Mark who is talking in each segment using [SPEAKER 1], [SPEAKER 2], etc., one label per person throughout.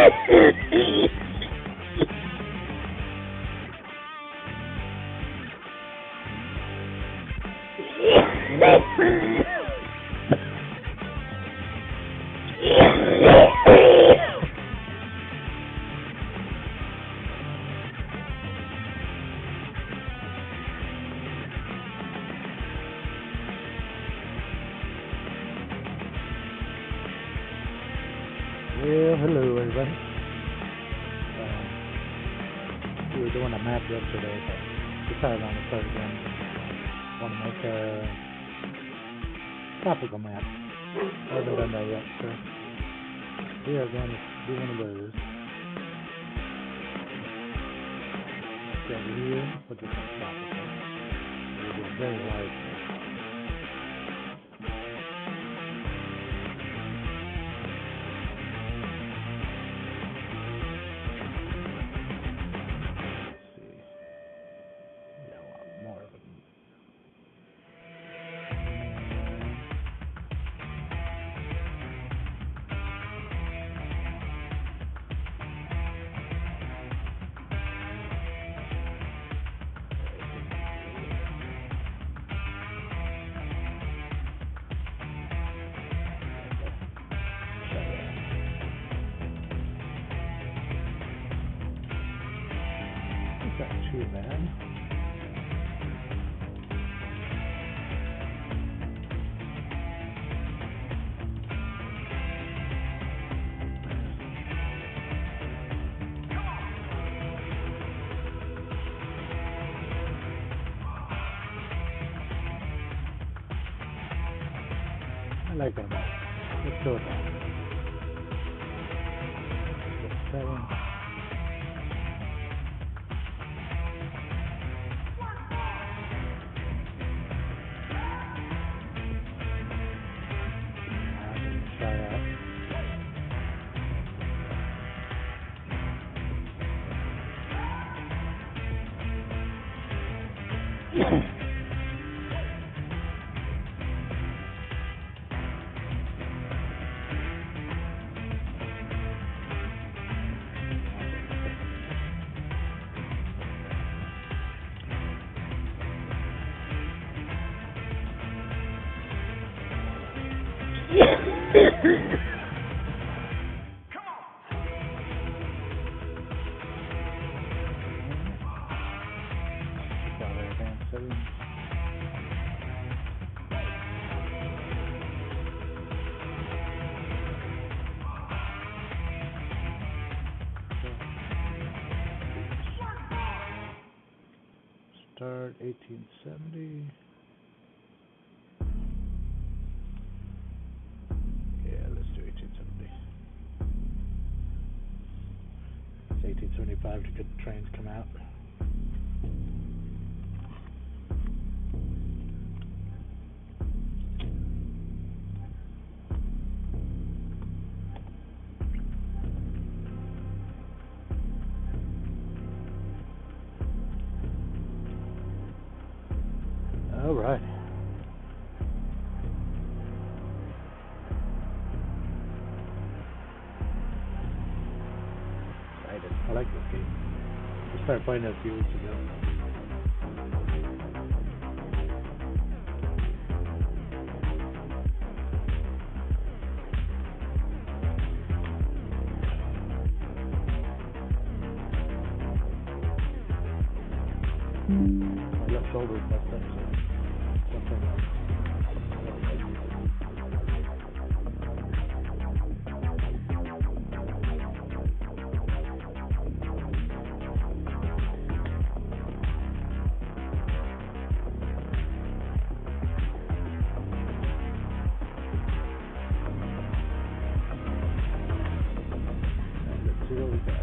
[SPEAKER 1] Well, hello everybody. We were doing a map yesterday, but decided on to start again. Want to make a topical map. I haven't done that yet, so we are going to do one of those. So over here, we'll get some topical. We'll do a very large map. Not too bad. I like that. Let's go with that. 7. Start 1870. Yeah, let's do 1870. It's 1875 to get the trains come out. All right. Excited. I like this game. I started playing it a few weeks ago. My left shoulder is messed up, so something else. Let's see what we got here.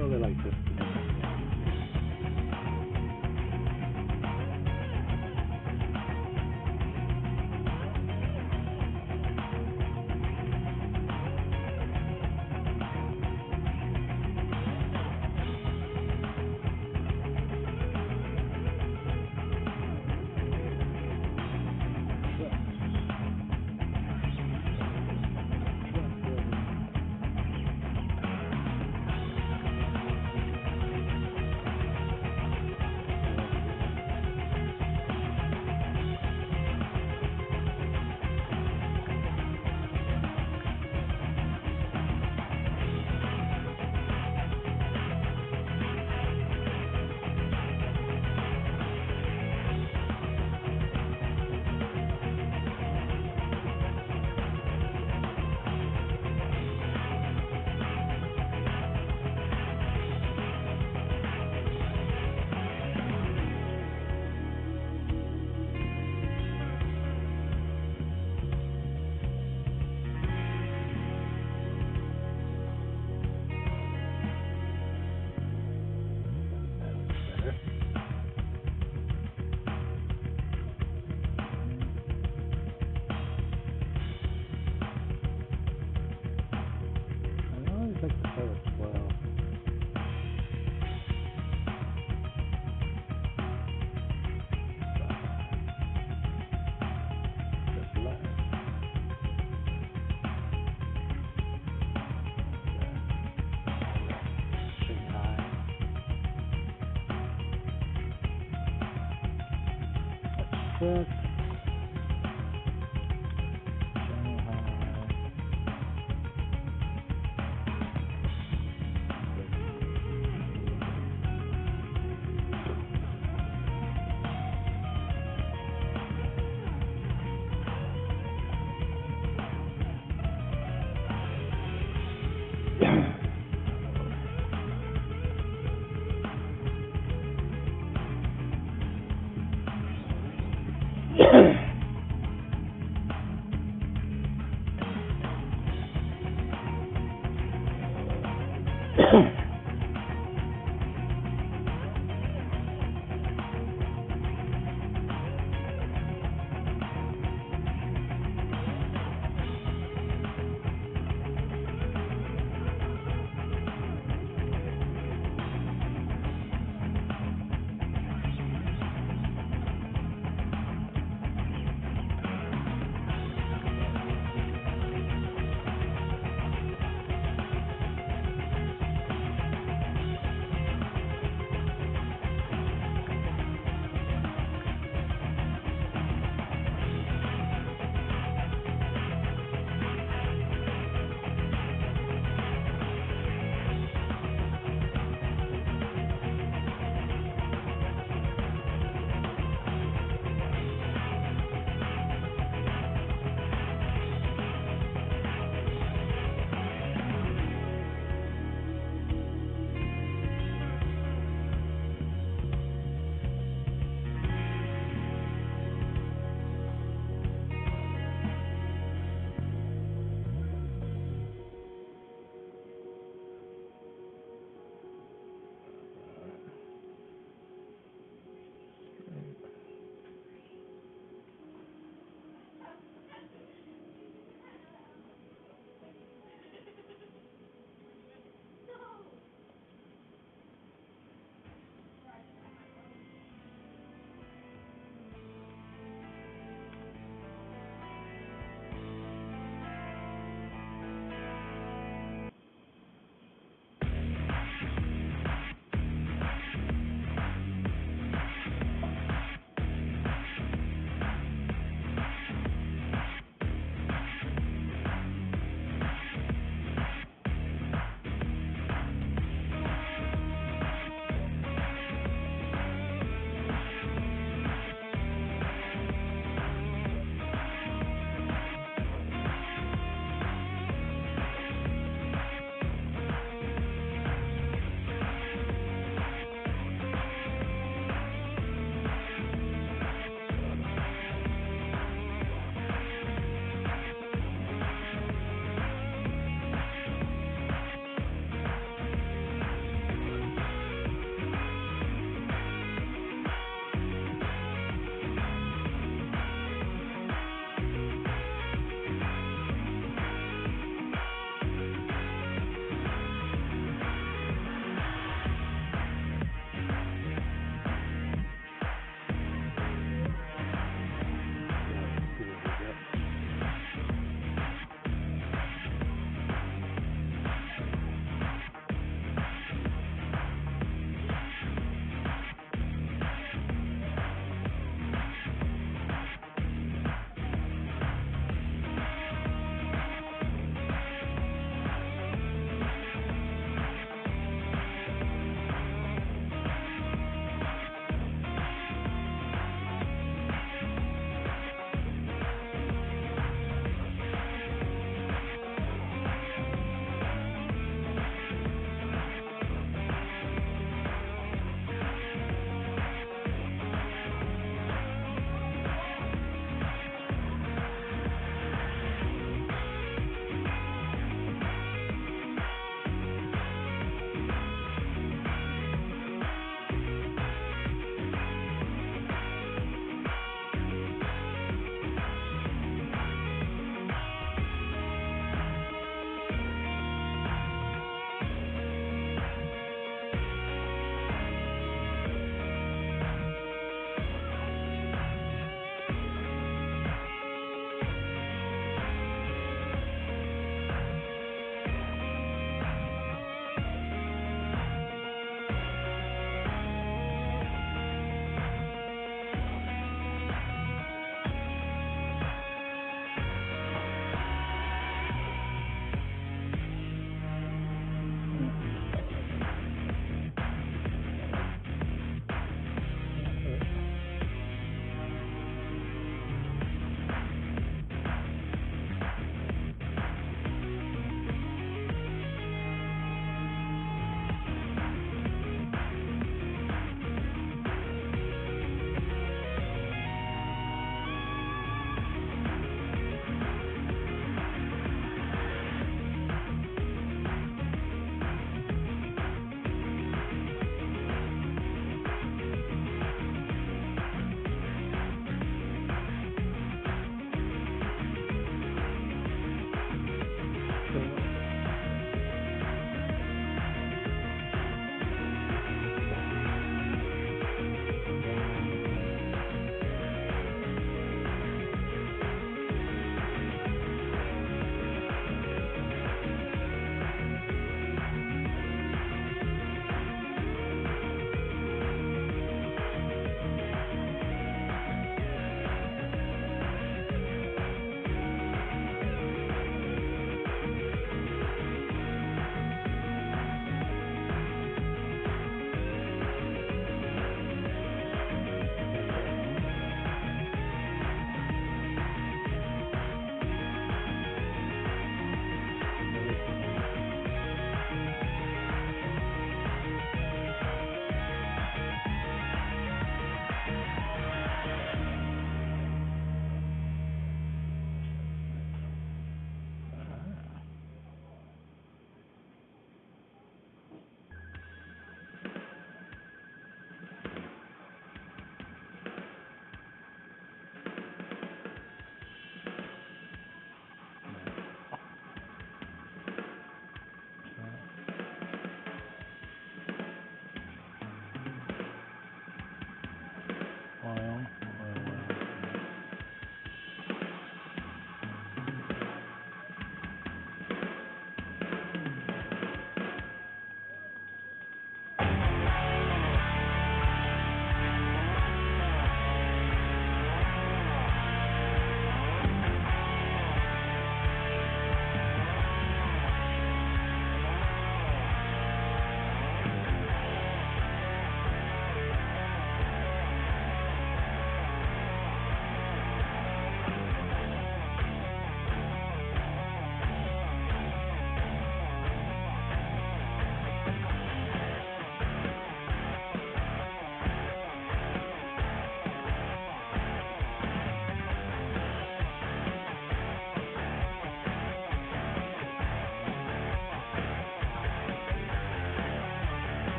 [SPEAKER 1] Well, they like this. Shanghai.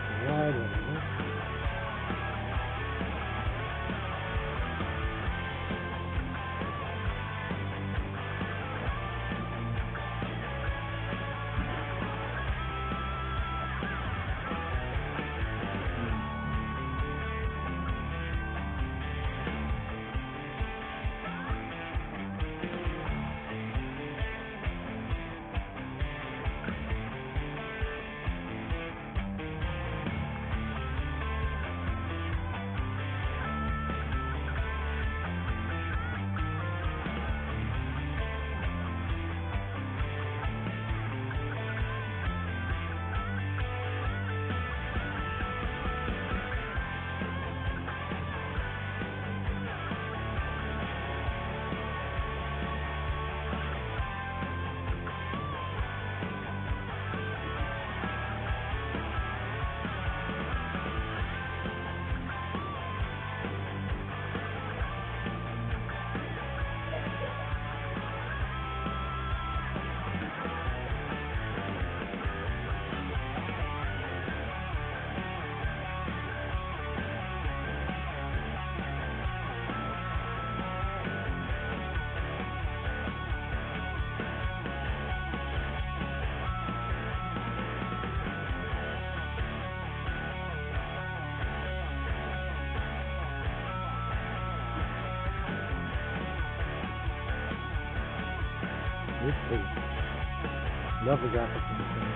[SPEAKER 1] Alright, whatever. This is love the graphics in this game.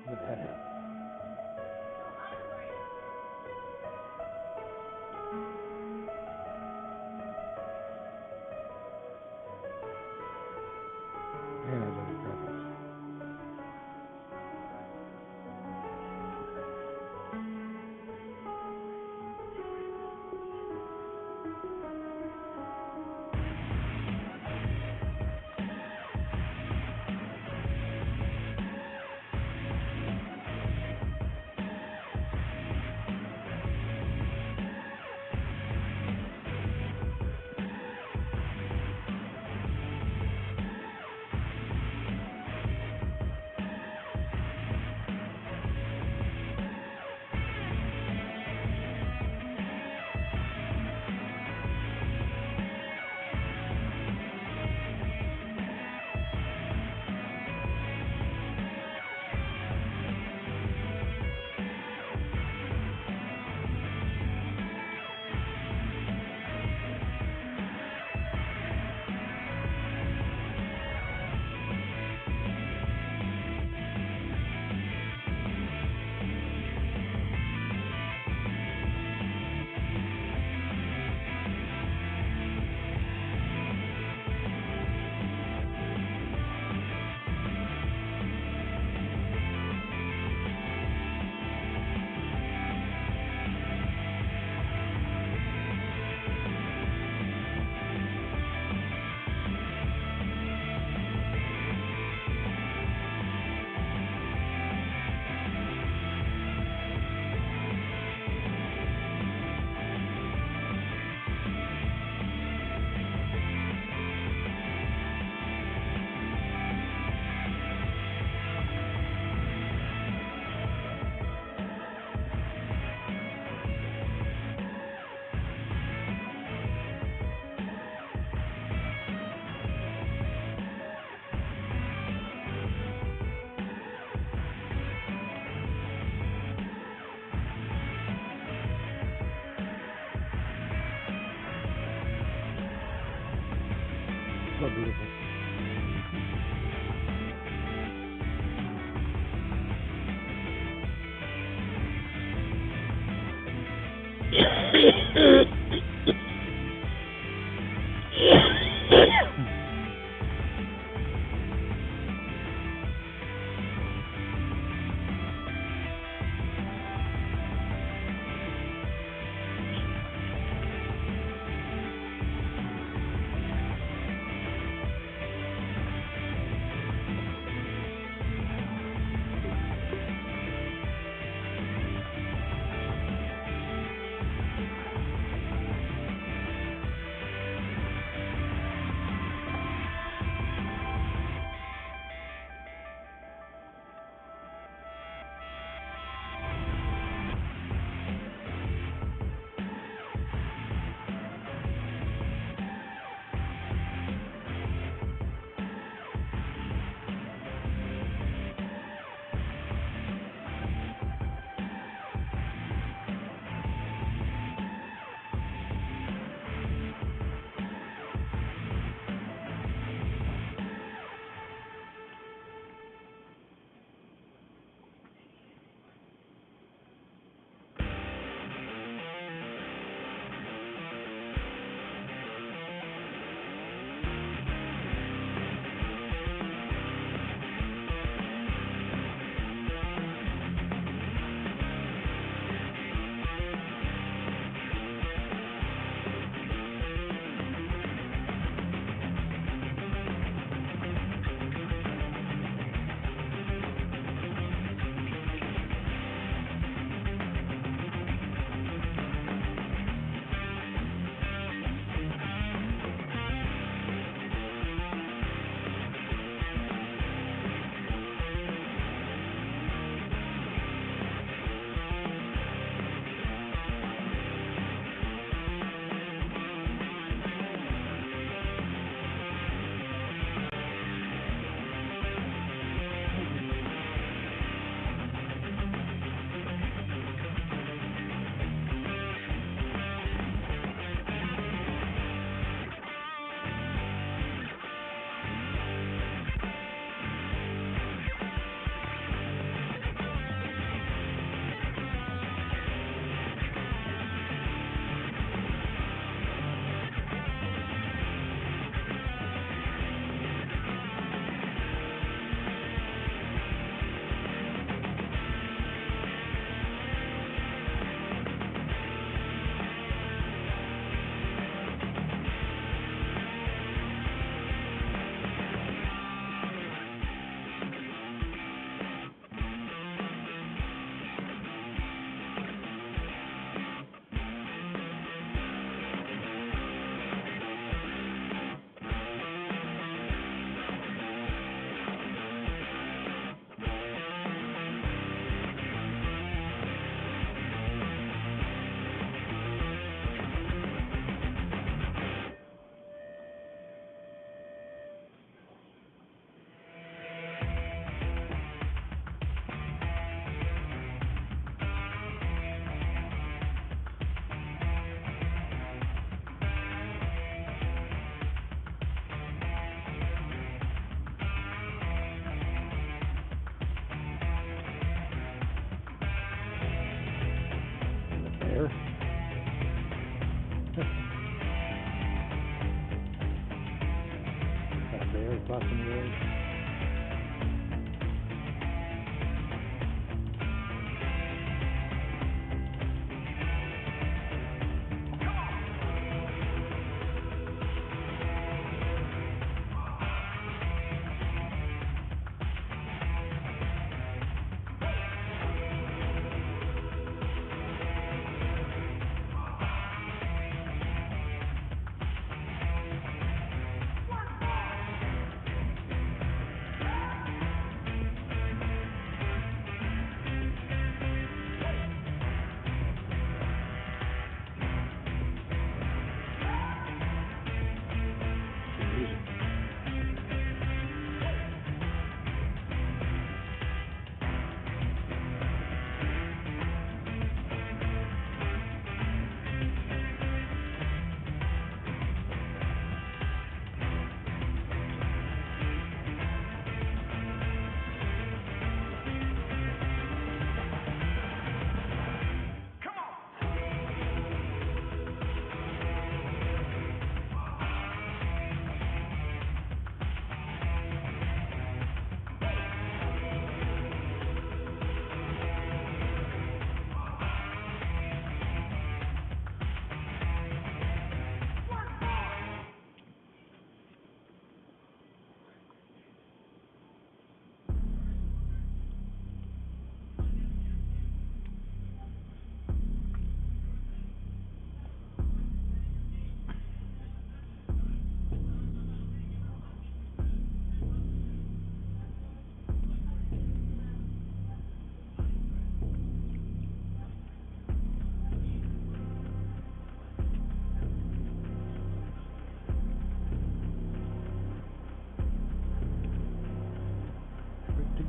[SPEAKER 1] What the heck? Man, I love the graphics. So beautiful.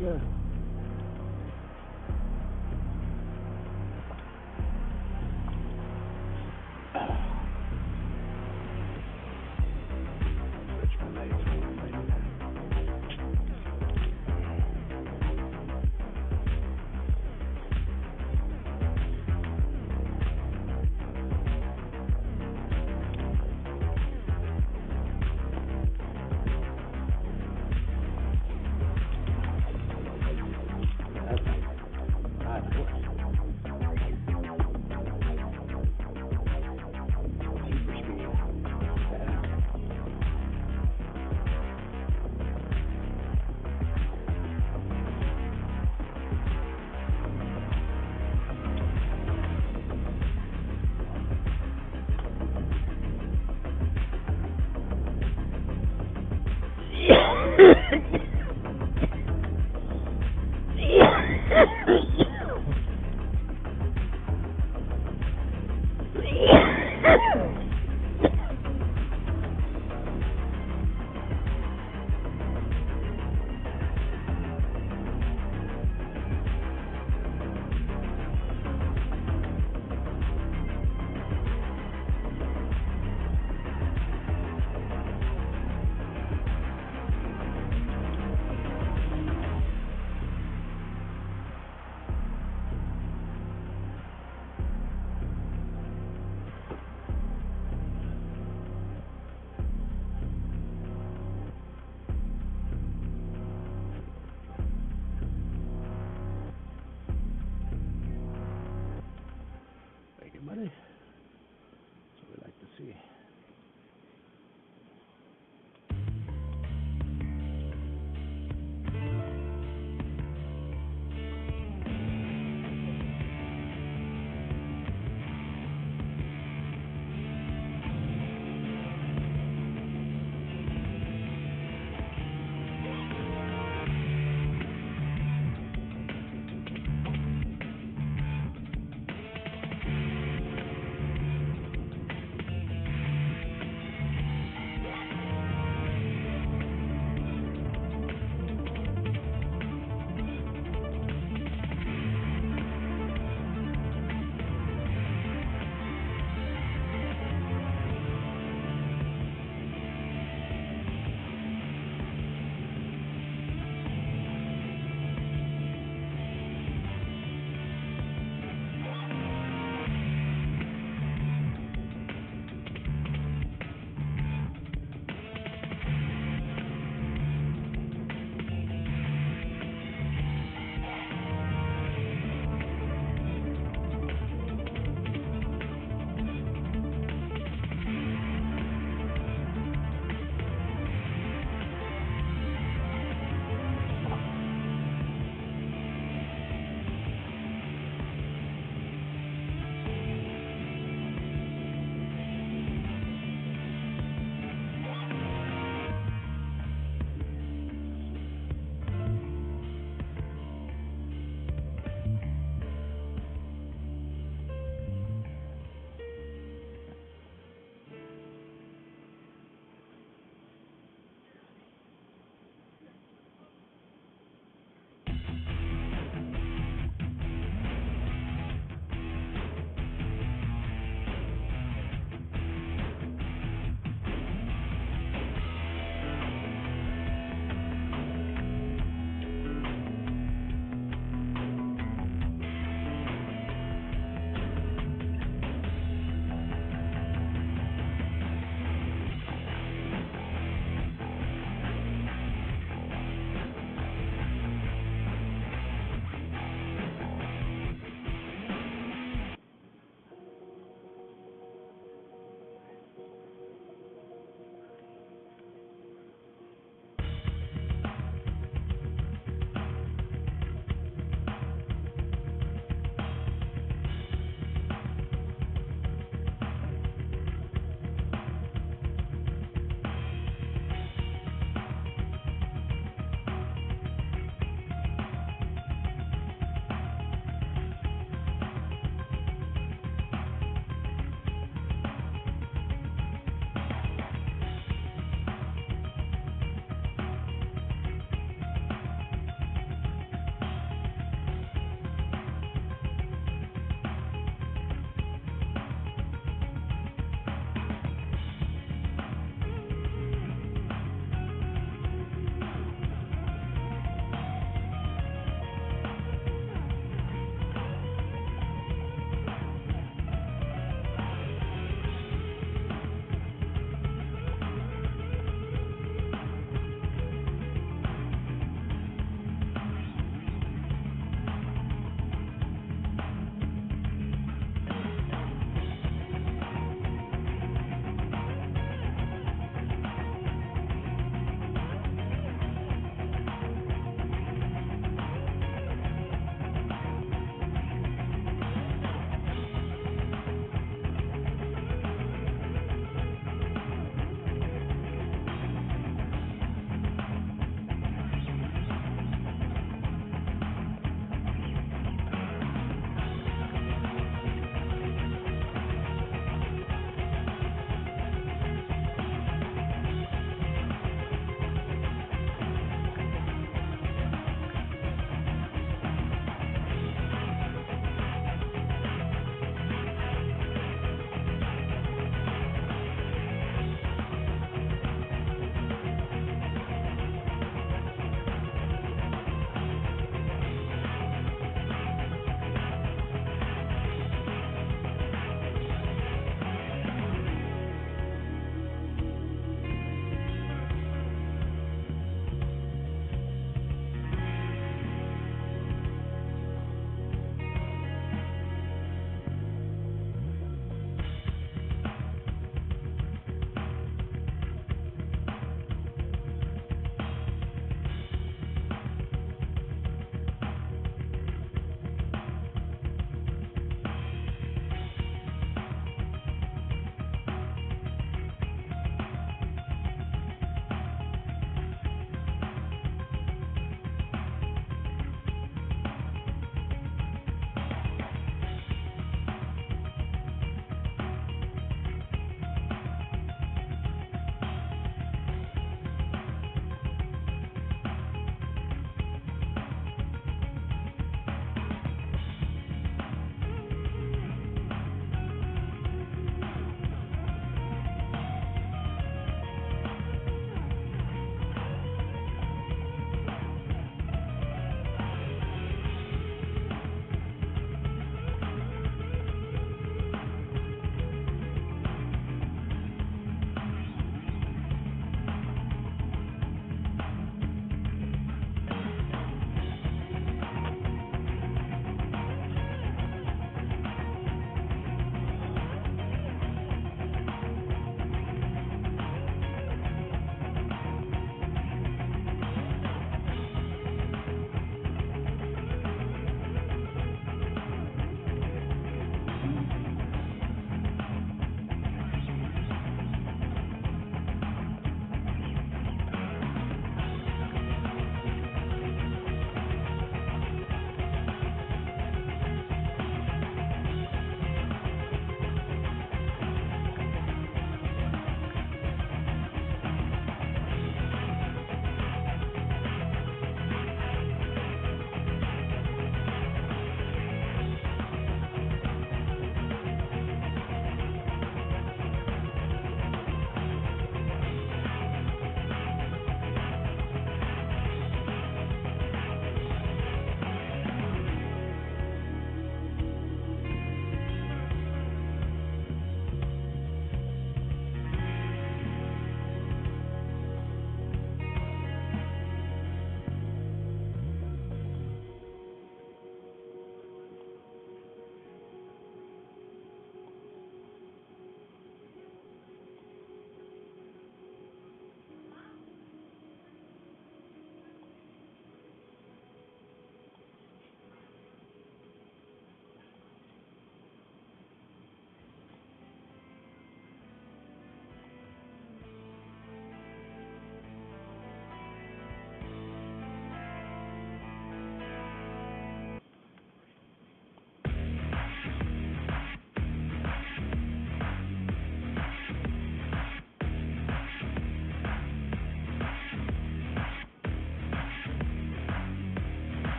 [SPEAKER 1] Yeah.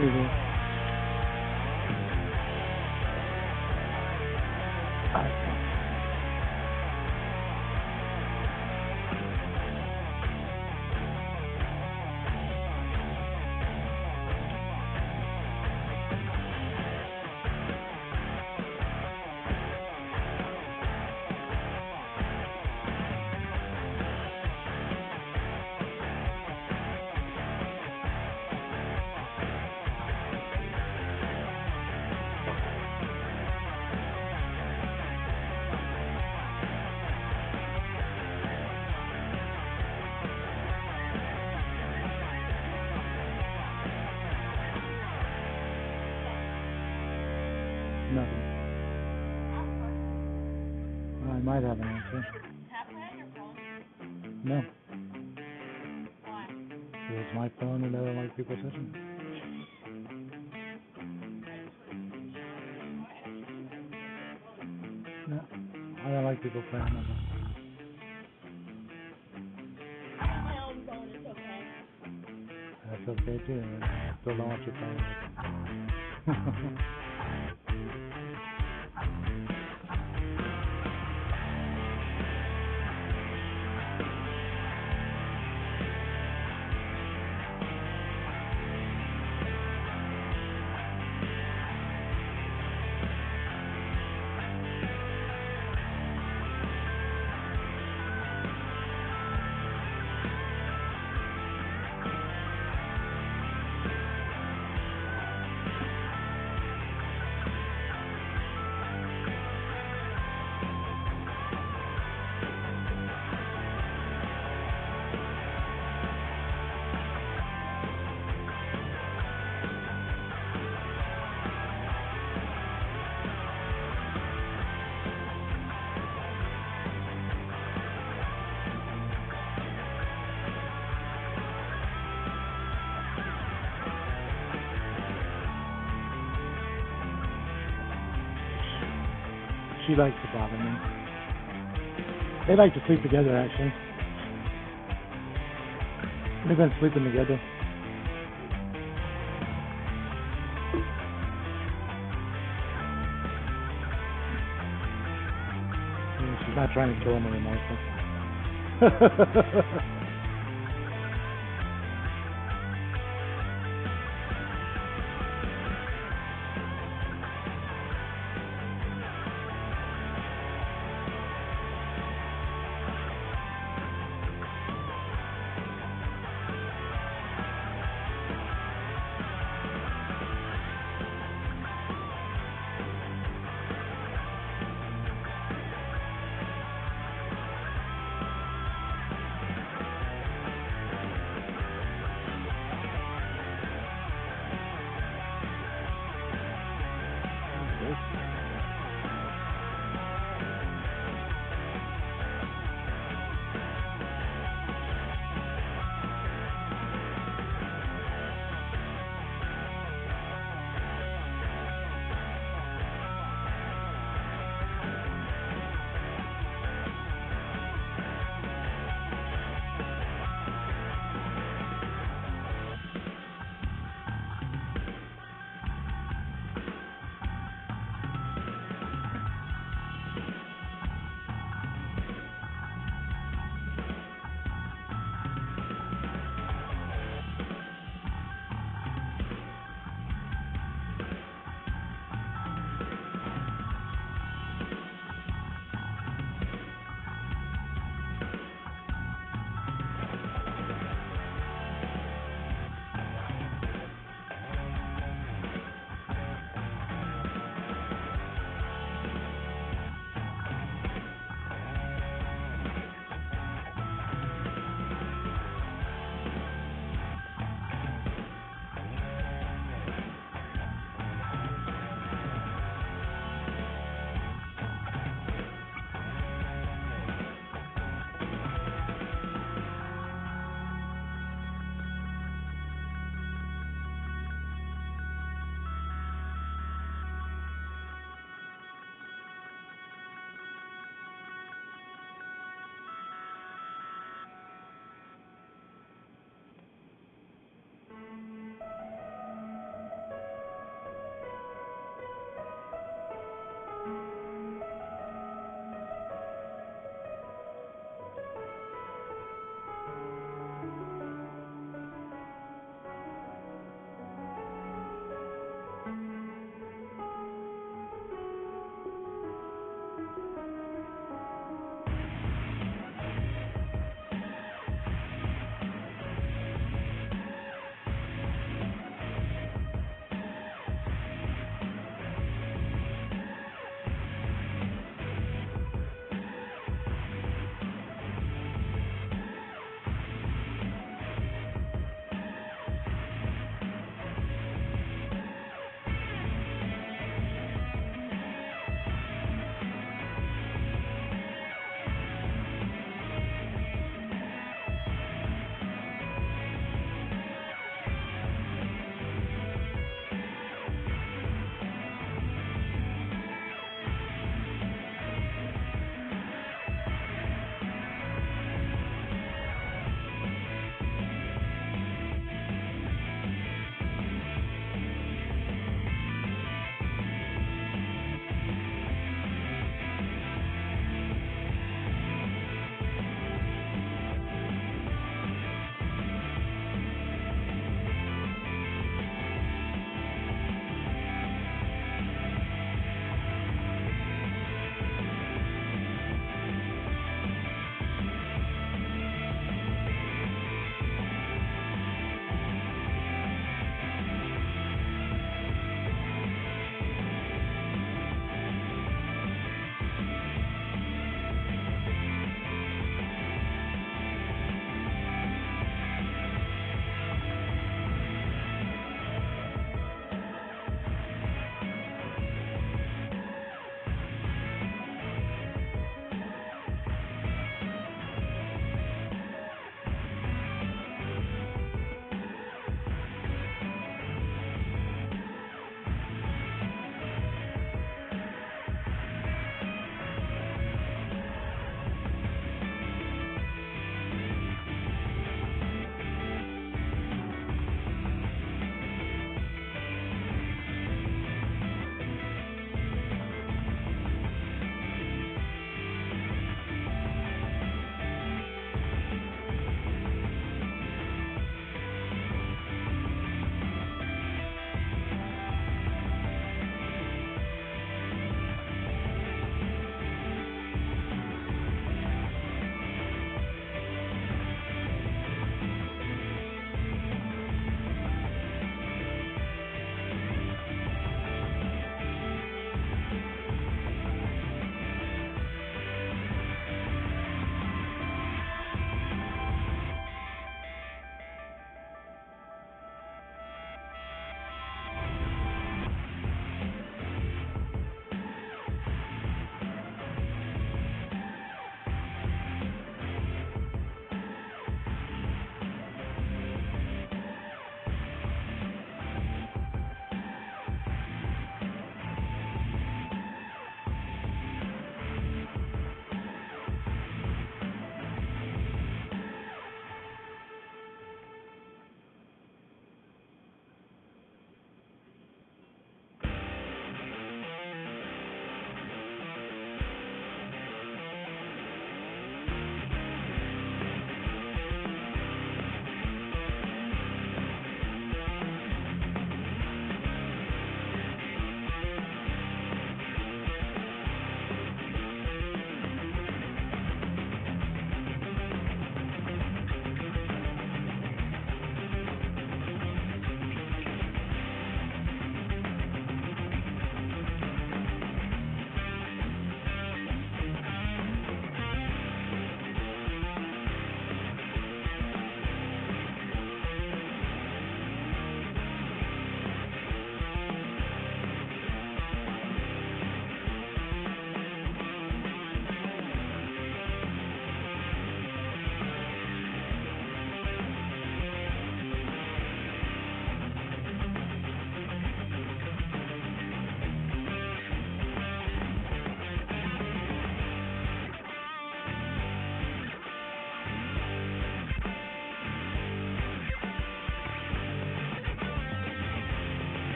[SPEAKER 1] What do you mean? Nothing. I might have an answer. No.
[SPEAKER 2] Why?
[SPEAKER 1] It's my phone and I don't like people touching it. No. I don't like people playing on my phone.
[SPEAKER 2] I have my own phone, it's okay.
[SPEAKER 1] That's okay too. I still don't want you playing with it. She likes to bother me. They like to sleep together, actually. They've been sleeping together. Yeah, she's not trying to kill him anymore. So.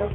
[SPEAKER 1] Do,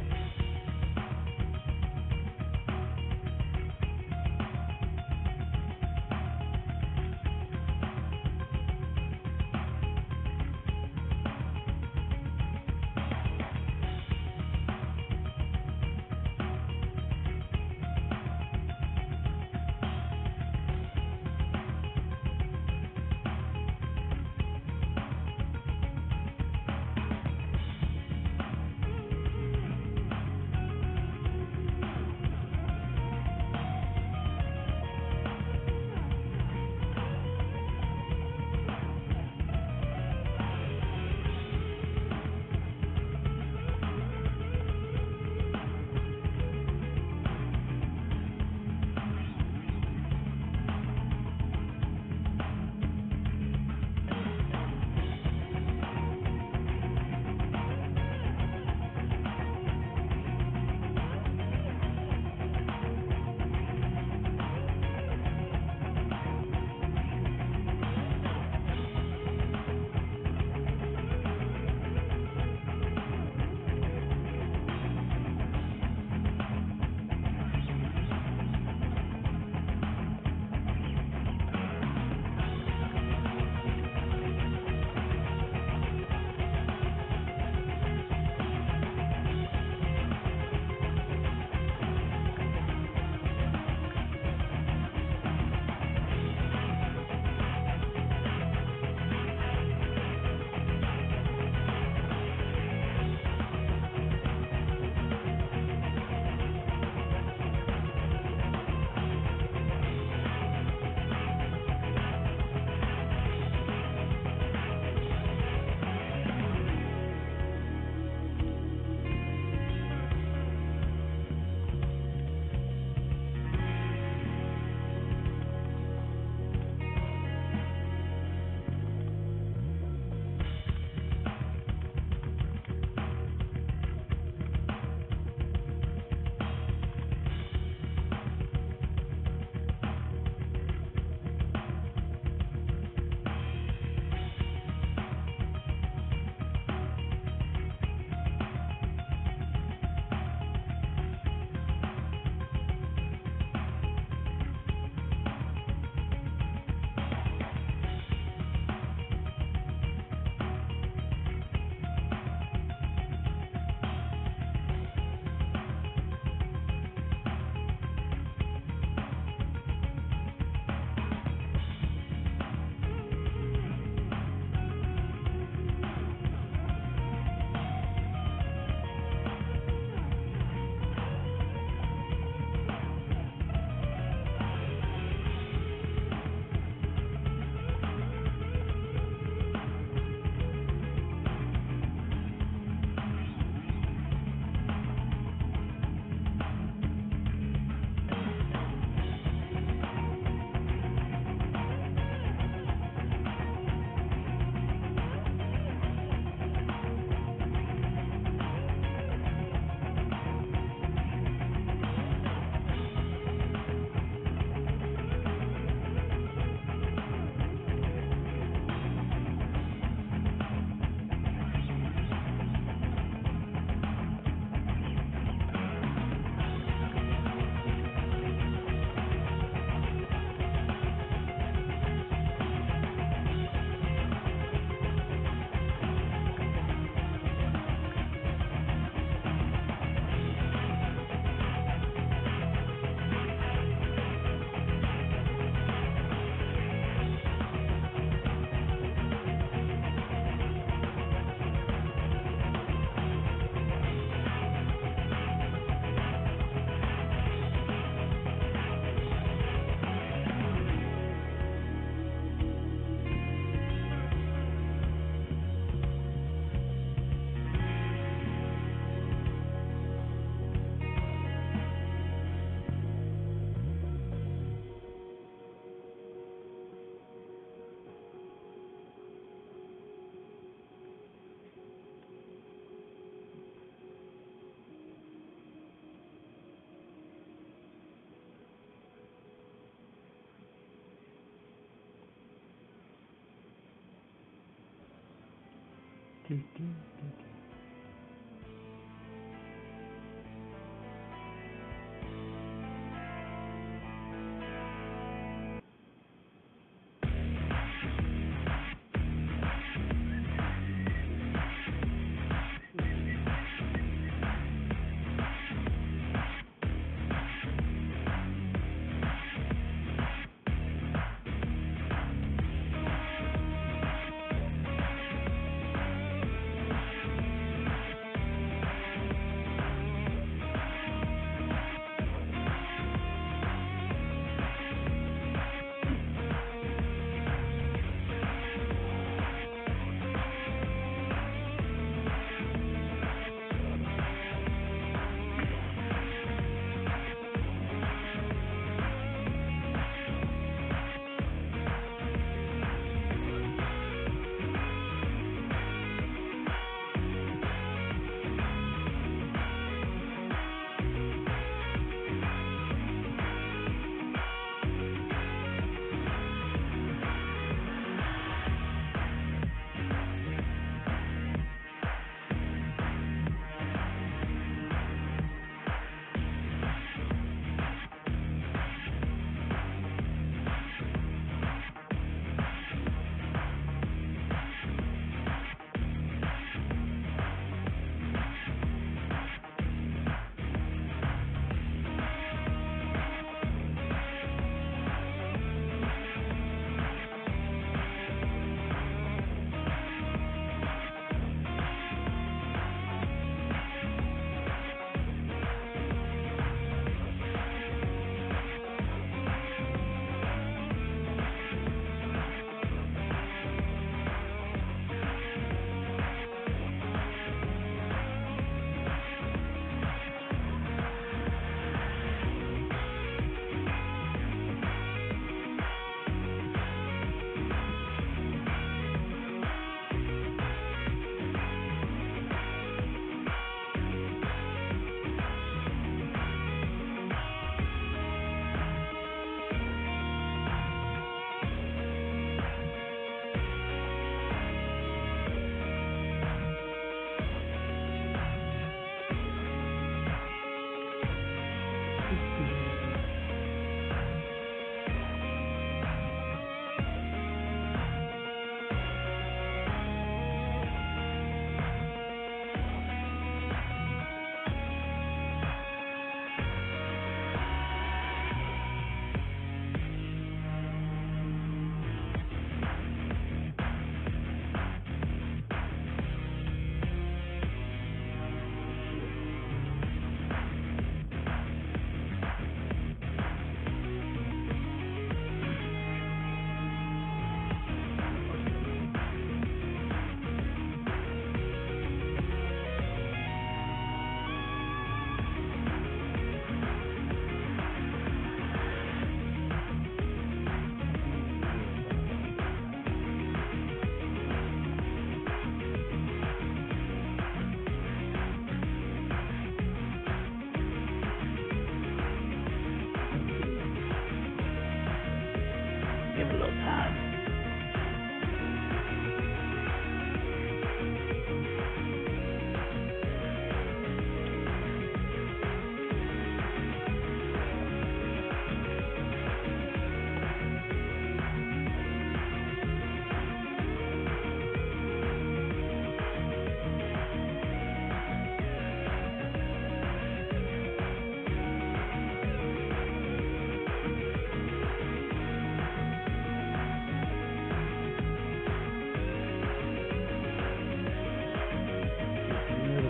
[SPEAKER 1] do, do,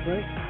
[SPEAKER 1] break.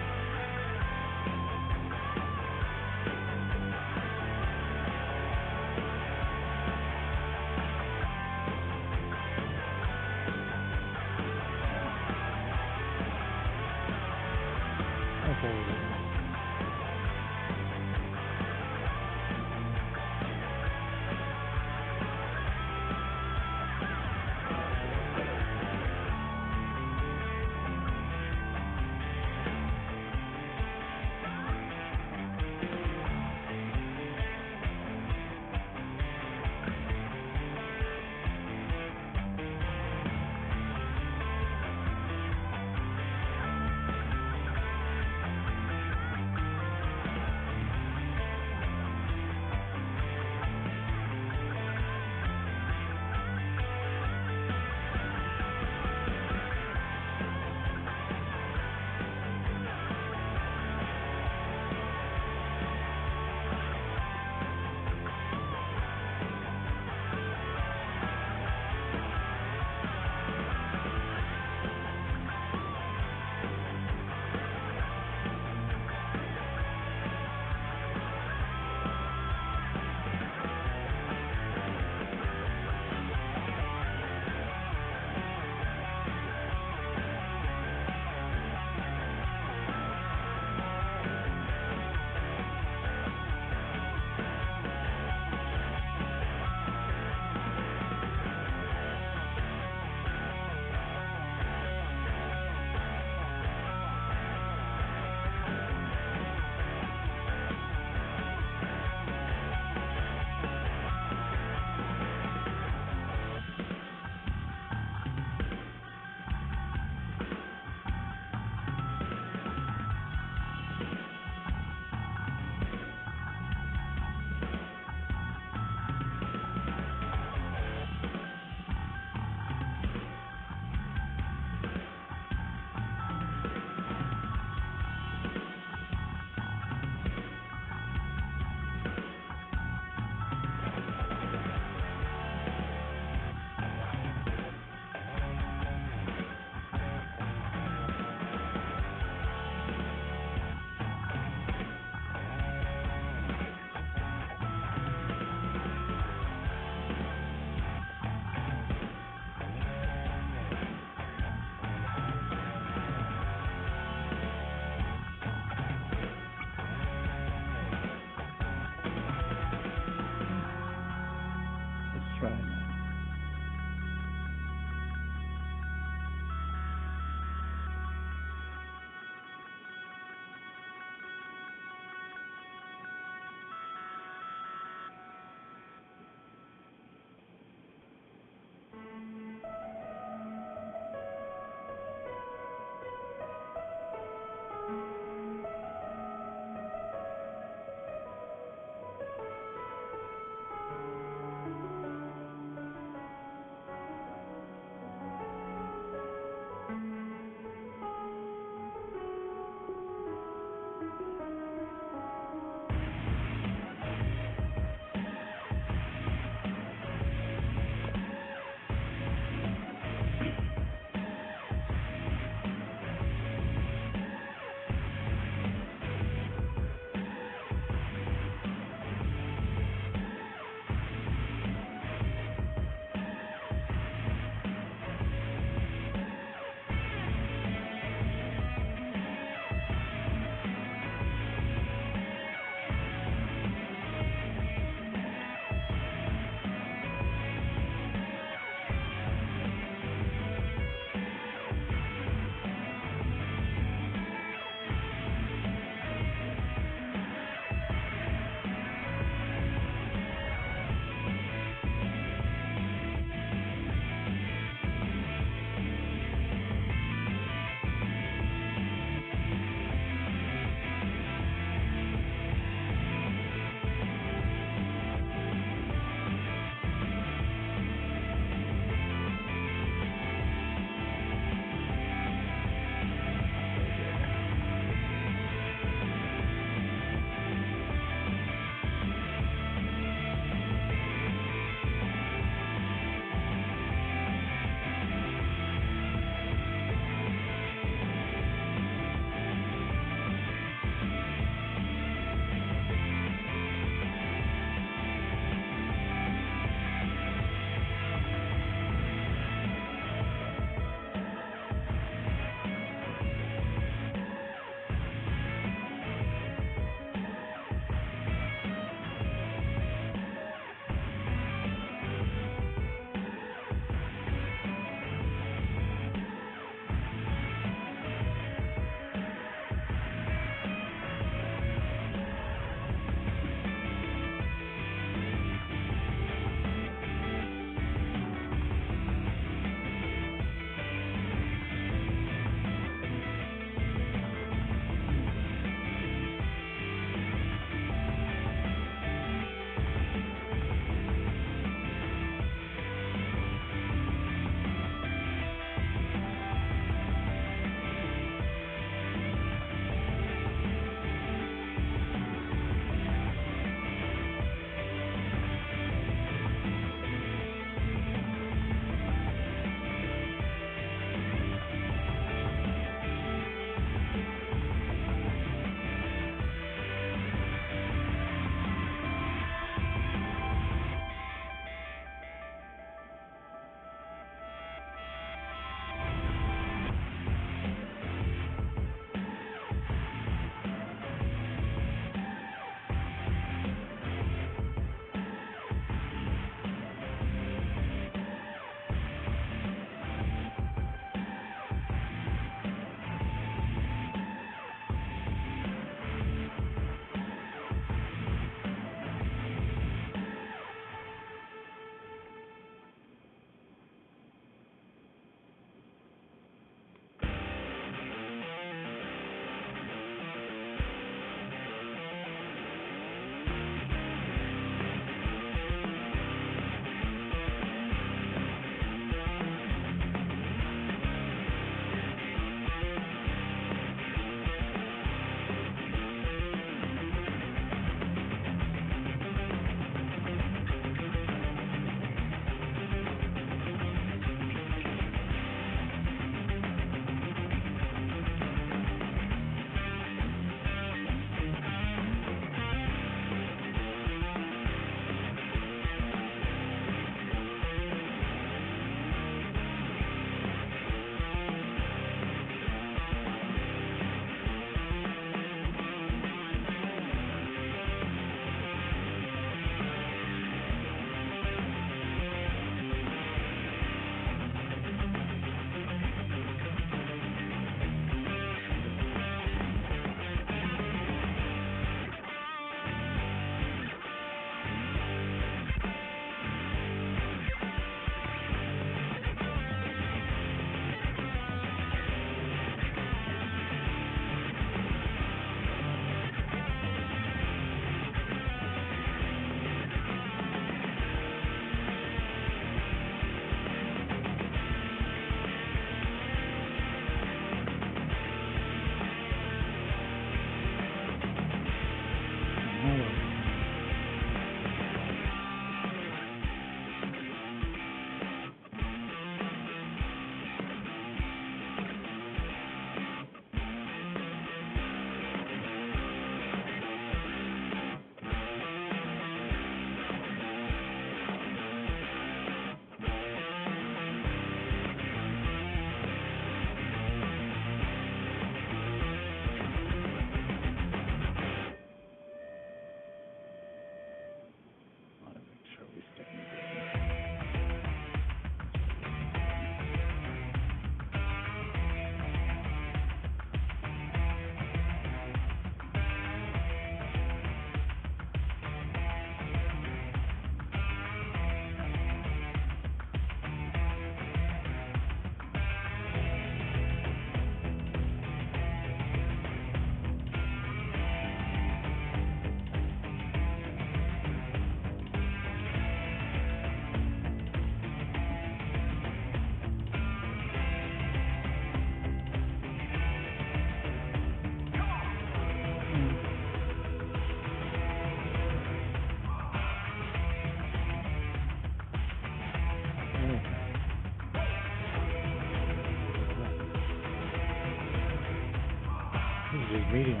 [SPEAKER 1] actually medium.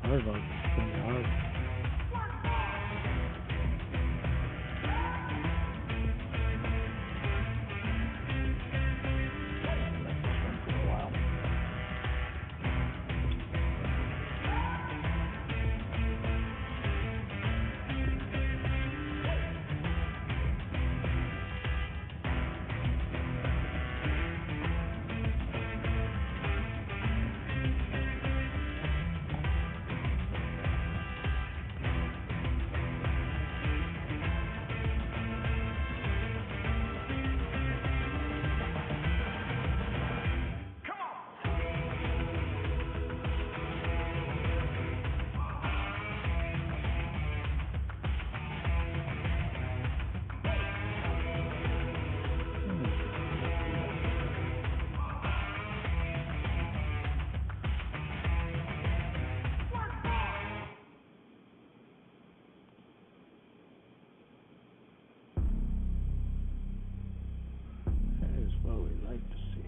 [SPEAKER 1] Hard mode is going to be hard. What we like to see.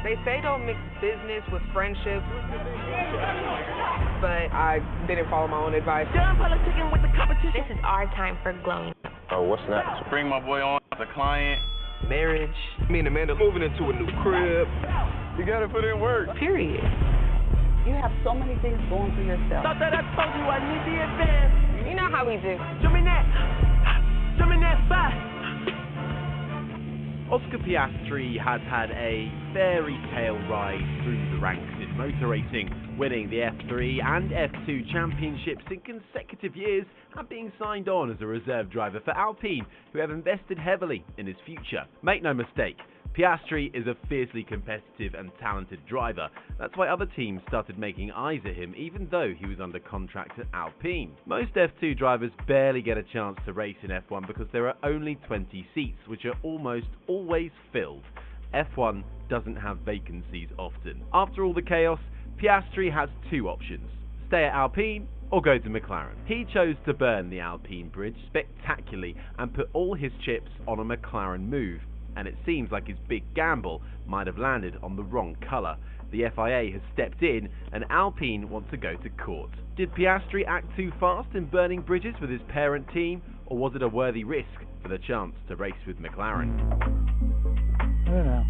[SPEAKER 3] They say don't mix business with friendship, but I didn't follow my own advice.
[SPEAKER 4] Done politicking with the competition.
[SPEAKER 5] This is our time for glowing.
[SPEAKER 6] Oh, what's next?
[SPEAKER 7] Bring my boy on as a client.
[SPEAKER 3] Marriage. Me and Amanda moving into a new crib.
[SPEAKER 7] You gotta put in work.
[SPEAKER 3] Period.
[SPEAKER 8] You have so many things going for yourself.
[SPEAKER 4] Thought that I told you I need the advance.
[SPEAKER 3] You know how we do.
[SPEAKER 4] Jump in that spot.
[SPEAKER 9] Oscar Piastri has had a fairy tale ride through the ranks in motor racing, winning the F3 and F2 championships in consecutive years and being signed on as a reserve driver for Alpine, who have invested heavily in his future. Make no mistake, Piastri is a fiercely competitive and talented driver. That's why other teams started making eyes at him even though he was under contract at Alpine. Most F2 drivers barely get a chance to race in F1 because there are only 20 seats, which are almost always filled. F1 doesn't have vacancies often. After all the chaos, Piastri has two options: stay at Alpine or go to McLaren. He chose to burn the Alpine bridge spectacularly and put all his chips on a McLaren move, and it seems like his big gamble might have landed on the wrong colour. The FIA has stepped in and Alpine want to go to court. Did Piastri act too fast in burning bridges with his parent team, or was it a worthy risk for the chance to race with McLaren?
[SPEAKER 1] I don't know.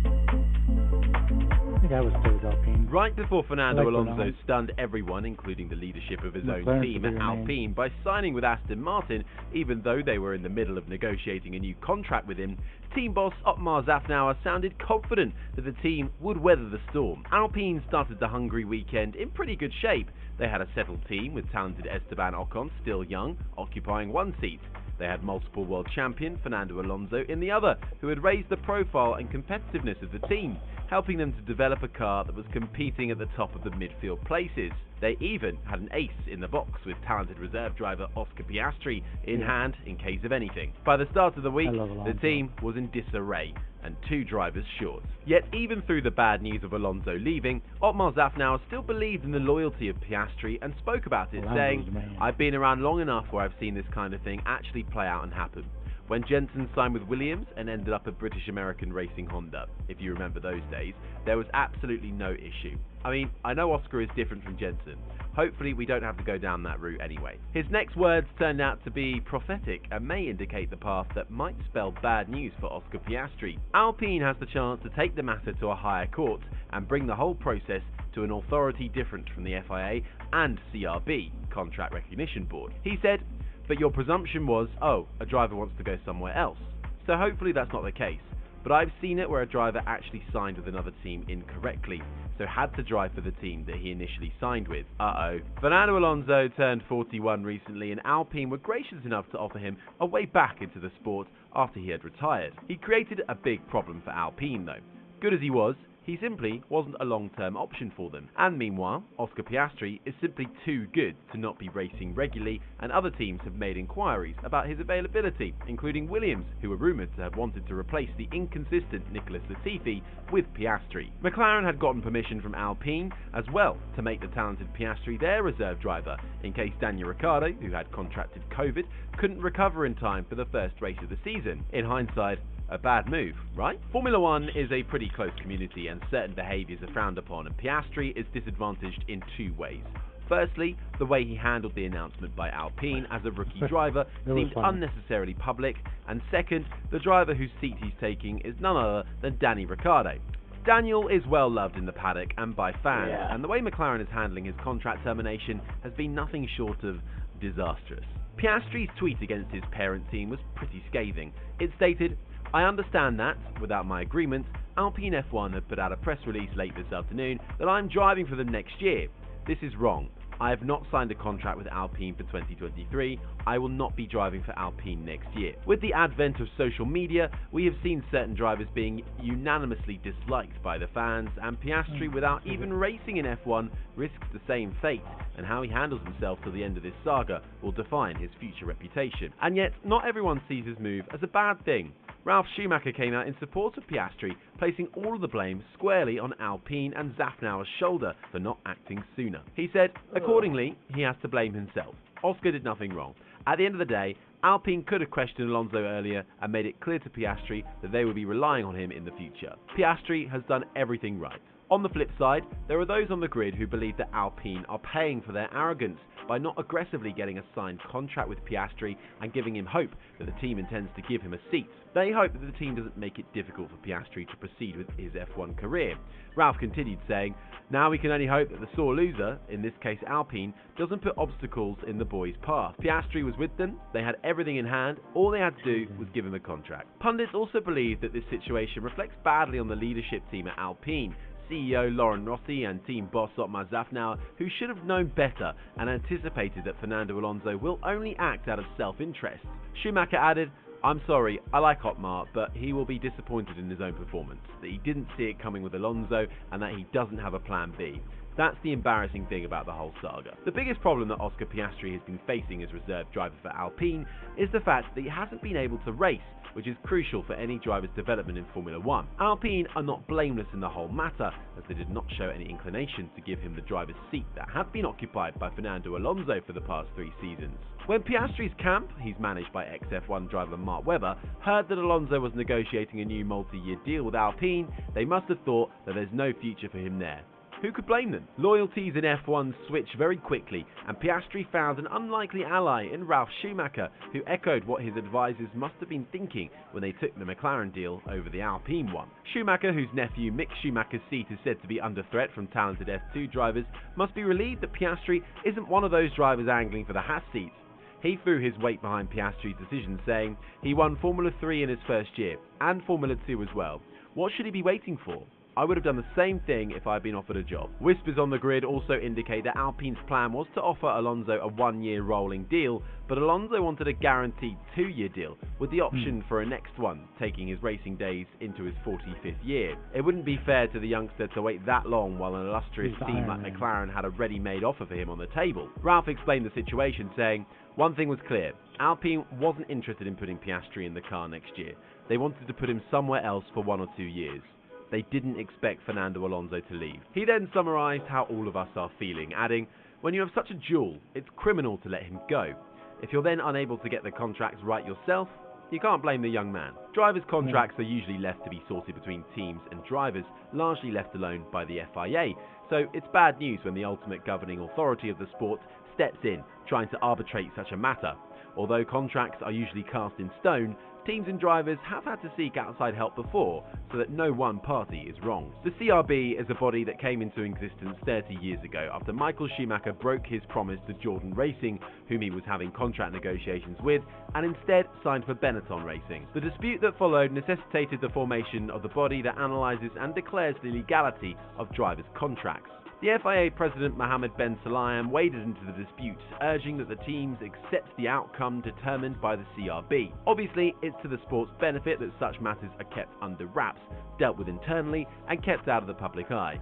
[SPEAKER 1] I think I would stay with Alpine.
[SPEAKER 9] right before Fernando
[SPEAKER 1] I like
[SPEAKER 9] Alonso
[SPEAKER 1] Renault.
[SPEAKER 9] stunned everyone, including the leadership of his own
[SPEAKER 1] McLaren's
[SPEAKER 9] team
[SPEAKER 1] the
[SPEAKER 9] at
[SPEAKER 1] bigger name.
[SPEAKER 9] Alpine, by signing with Aston Martin, even though they were in the middle of negotiating a new contract with him, team boss Otmar Szafnauer sounded confident that the team would weather the storm. Alpine started the Hungary weekend in pretty good shape. They had a settled team with talented Esteban Ocon, still young, occupying one seat. They had multiple world champion Fernando Alonso in the other, who had raised the profile and competitiveness of the team, helping them to develop a car that was competing at the top of the midfield places. They even had an ace in the box with talented reserve driver Oscar Piastri in hand in case of anything. By the start of the week,
[SPEAKER 1] I love
[SPEAKER 9] the
[SPEAKER 1] Alonso.
[SPEAKER 9] team was in disarray and 2 drivers short. Yet even through the bad news of Alonso leaving, Otmar Szafnauer still believed in the loyalty of Piastri and spoke about it,
[SPEAKER 1] Alonso's
[SPEAKER 9] saying,
[SPEAKER 1] the man.
[SPEAKER 9] "I've been around long enough where I've seen this kind of thing actually play out and happen." When Jensen signed with Williams and ended up at British American Racing Honda, if you remember those days, there was absolutely no issue. I mean, I know Oscar is different from Jensen. Hopefully we don't have to go down that route anyway. His next words turned out to be prophetic and may indicate the path that might spell bad news for Oscar Piastri. Alpine has the chance to take the matter to a higher court and bring the whole process to an authority different from the FIA and CRB, Contract Recognition Board. He said, "But your presumption was, oh, a driver wants to go somewhere else. So hopefully that's not the case. But I've seen it where a driver actually signed with another team incorrectly, so had to drive for the team that he initially signed with. Uh-oh." Fernando Alonso turned 41 recently, and Alpine were gracious enough to offer him a way back into the sport after he had retired. He created a big problem for Alpine though. Good as he was, he simply wasn't a long-term option for them. And meanwhile, Oscar Piastri is simply too good to not be racing regularly, and other teams have made inquiries about his availability, including Williams, who were rumoured to have wanted to replace the inconsistent Nicholas Latifi with Piastri. McLaren had gotten permission from Alpine as well to make the talented Piastri their reserve driver, in case Daniel Ricciardo, who had contracted COVID, couldn't recover in time for the first race of the season. In hindsight, a bad move, right? Formula One is a pretty close community and certain behaviours are frowned upon, and Piastri is disadvantaged in 2 ways. Firstly, the way he handled the announcement by Alpine as a rookie driver
[SPEAKER 1] was
[SPEAKER 9] seemed
[SPEAKER 1] funny.
[SPEAKER 9] unnecessarily public, and second, the driver whose seat he's taking is none other than Danny Ricciardo. Daniel is well loved in the paddock and by fans, and the way McLaren is handling his contract termination has been nothing short of disastrous. Piastri's tweet against his parent team was pretty scathing. It stated, "I understand that, without my agreement, Alpine F1 have put out a press release late this afternoon that I'm driving for them next year. This is wrong. I have not signed a contract with Alpine for 2023. I will not be driving for Alpine next year." With the advent of social media, we have seen certain drivers being unanimously disliked by the fans, and Piastri, without even racing in F1, risks the same fate, and how he handles himself till the end of this saga will define his future reputation. And yet, not everyone sees his move as a bad thing. Ralf Schumacher came out in support of Piastri, placing all of the blame squarely on Alpine and Szafnauer's shoulder for not acting sooner. He said, accordingly, he has to blame himself. Oscar did nothing wrong. At the end of the day, Alpine could have questioned Alonso earlier and made it clear to Piastri that they would be relying on him in the future. Piastri has done everything right. On the flip side, there are those on the grid who believe that Alpine are paying for their arrogance by not aggressively getting a signed contract with Piastri and giving him hope that the team intends to give him a seat. They hope that the team doesn't make it difficult for Piastri to proceed with his F1 career. Ralph continued saying, "Now we can only hope that the sore loser, in this case Alpine, doesn't put obstacles in the boys' path. Piastri was with them, they had everything in hand, all they had to do was give him a contract." Pundits also believe that this situation reflects badly on the leadership team at Alpine, CEO Laurent Rossi and team boss Otmar Szafnauer, who should have known better and anticipated that Fernando Alonso will only act out of self-interest. Schumacher added, "I'm sorry, I like Otmar, but he will be disappointed in his own performance, that he didn't see it coming with Alonso and that he doesn't have a plan B. That's the embarrassing thing about the whole saga." The biggest problem that Oscar Piastri has been facing as reserve driver for Alpine is the fact that he hasn't been able to race, which is crucial for any driver's development in Formula One. Alpine are not blameless in the whole matter, as they did not show any inclination to give him the driver's seat that had been occupied by Fernando Alonso for the past 3 seasons. When Piastri's camp, he's managed by ex-F1 driver Mark Webber, heard that Alonso was negotiating a new multi-year deal with Alpine, they must have thought that there's no future for him there. Who could blame them? Loyalties in F1 switch very quickly, and Piastri found an unlikely ally in Ralf Schumacher, who echoed what his advisors must have been thinking when they took the McLaren deal over the Alpine one. Schumacher, whose nephew Mick Schumacher's seat is said to be under threat from talented F2 drivers, must be relieved that Piastri isn't one of those drivers angling for the Haas seat. He threw his weight behind Piastri's decision, saying he won Formula 3 in his first year, and Formula 2 as well. What should he be waiting for? I would have done the same thing if I had been offered a job. Whispers on the grid also indicate that Alpine's plan was to offer Alonso a 1-year rolling deal, but Alonso wanted a guaranteed 2-year deal, with the option for a next one, taking his racing days into his 45th year. It wouldn't be fair to the youngster to wait that long while an illustrious team like McLaren had a ready-made offer for him on the table. Ralf explained the situation, saying, "One thing was clear, Alpine wasn't interested in putting Piastri in the car next year. They wanted to put him somewhere else for 1 or 2 years. They didn't expect Fernando Alonso to leave." He then summarised how all of us are feeling, adding, "When you have such a jewel, it's criminal to let him go. If you're then unable to get the contracts right yourself, you can't blame the young man." Drivers' contracts are usually left to be sorted between teams and drivers, largely left alone by the FIA, so it's bad news when the ultimate governing authority of the sport steps in, trying to arbitrate such a matter. Although contracts are usually cast in stone, teams and drivers have had to seek outside help before, so that no one party is wronged. The CRB is a body that came into existence 30 years ago after Michael Schumacher broke his promise to Jordan Racing, whom he was having contract negotiations with, and instead signed for Benetton Racing. The dispute that followed necessitated the formation of the body that analyses and declares the legality of drivers' contracts. The FIA President Mohammed Ben Sulayem waded into the dispute, urging that the teams accept the outcome determined by the CRB. Obviously, it's to the sport's benefit that such matters are kept under wraps, dealt with internally, and kept out of the public eye.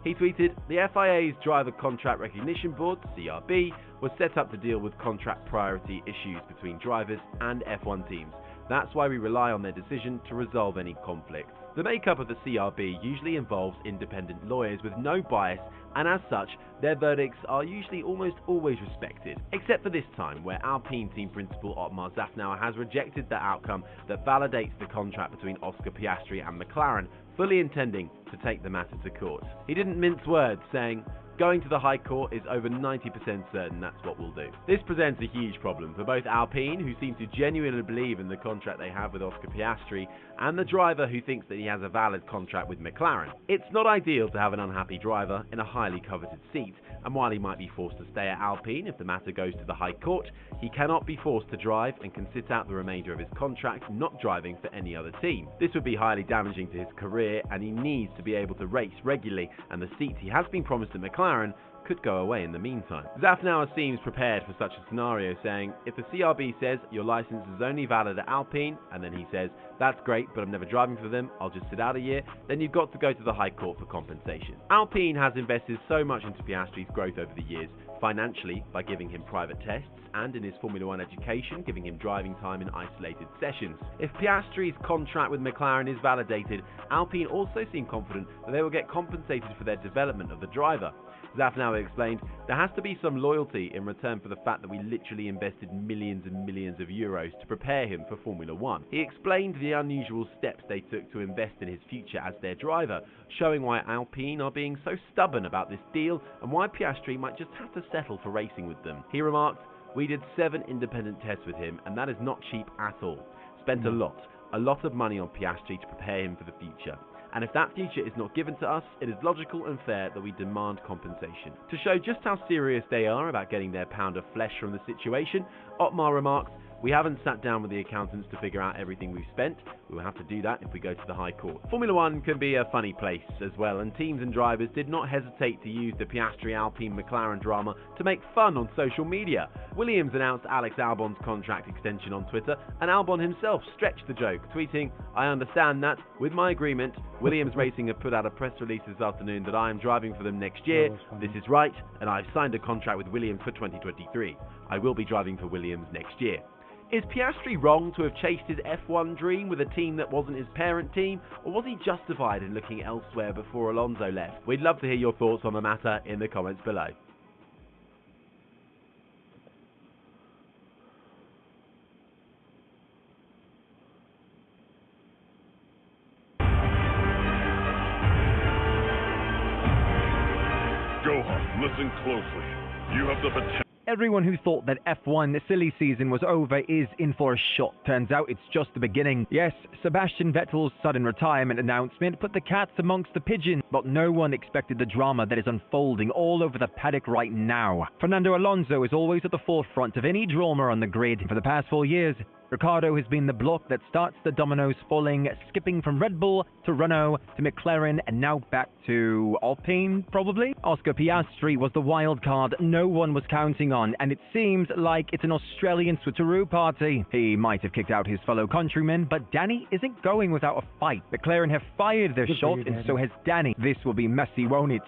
[SPEAKER 9] He tweeted, "The FIA's Driver Contract Recognition Board, CRB, was set up to deal with contract priority issues between drivers and F1 teams. That's why we rely on their decision to resolve any conflict." The makeup of the CRB usually involves independent lawyers with no bias, and as such, their verdicts are usually almost always respected. Except for this time, where Alpine team principal Otmar Szafnauer has rejected the outcome that validates the contract between Oscar Piastri and McLaren, fully intending to take the matter to court. He didn't mince words, saying, "Going to the High Court is over 90% certain that's what we'll do." This presents a huge problem for both Alpine, who seem to genuinely believe in the contract they have with Oscar Piastri, and the driver who thinks that he has a valid contract with McLaren. It's not ideal to have an unhappy driver in a highly coveted seat, and while he might be forced to stay at Alpine if the matter goes to the High Court, he cannot be forced to drive and can sit out the remainder of his contract not driving for any other team. This would be highly damaging to his career, and he needs to be able to race regularly, and the seat he has been promised at McLaren could go away in the meantime. Szafnauer seems prepared for such a scenario, saying, "If the CRB says your license is only valid at Alpine, and then he says, 'That's great, but I'm never driving for them, I'll just sit out a year,' then you've got to go to the High Court for compensation." Alpine has invested so much into Piastri's growth over the years, financially by giving him private tests, and in his Formula 1 education, giving him driving time in isolated sessions. If Piastri's contract with McLaren is validated, Alpine also seem confident that they will get compensated for their development of the driver. Szafnauer explained, "There has to be some loyalty in return for the fact that we literally invested millions and millions of euros to prepare him for Formula 1. He explained the unusual steps they took to invest in his future as their driver, showing why Alpine are being so stubborn about this deal and why Piastri might just have to settle for racing with them. He remarked, "We did 7 independent tests with him, and that is not cheap at all. Spent a lot of money on Piastri to prepare him for the future. And if that future is not given to us, it is logical and fair that we demand compensation." To show just how serious they are about getting their pound of flesh from the situation, Otmar remarked, "We haven't sat down with the accountants to figure out everything we've spent. We will have to do that if we go to the High Court." Formula 1 can be a funny place as well, and teams and drivers did not hesitate to use the Piastri-Alpine-McLaren drama to make fun on social media. Williams announced Alex Albon's contract extension on Twitter, and Albon himself stretched the joke, tweeting, "I understand that, with my agreement, Williams Racing have put out a press release this afternoon that I am driving for them next year. This is right, and I've signed a contract with Williams for 2023. I will be driving for Williams next year." Is Piastri wrong to have chased his F1 dream with a team that wasn't his parent team, or was he justified in looking elsewhere before Alonso left? We'd love to hear your thoughts on the matter in the comments below.
[SPEAKER 5] Rohan, listen closely. You have the potential.
[SPEAKER 6] Everyone who thought that F1 silly season was over is in for a shock. Turns out it's just the beginning. Yes, Sebastian Vettel's sudden retirement announcement put the cats amongst the pigeons, but no one expected the drama that is unfolding all over the paddock right now. Fernando Alonso is always at the forefront of any drama on the grid. For the past 4 years, Ricciardo has been the block that starts the dominoes falling, skipping from Red Bull to Renault to McLaren and now back to Alpine, probably? Oscar Piastri was the wild card no one was counting on, and it seems like it's an Australian switcheroo party. He might have kicked out his fellow countrymen, but Danny isn't going without a fight. McLaren have fired their shot, and so has Danny. This will be messy, won't it?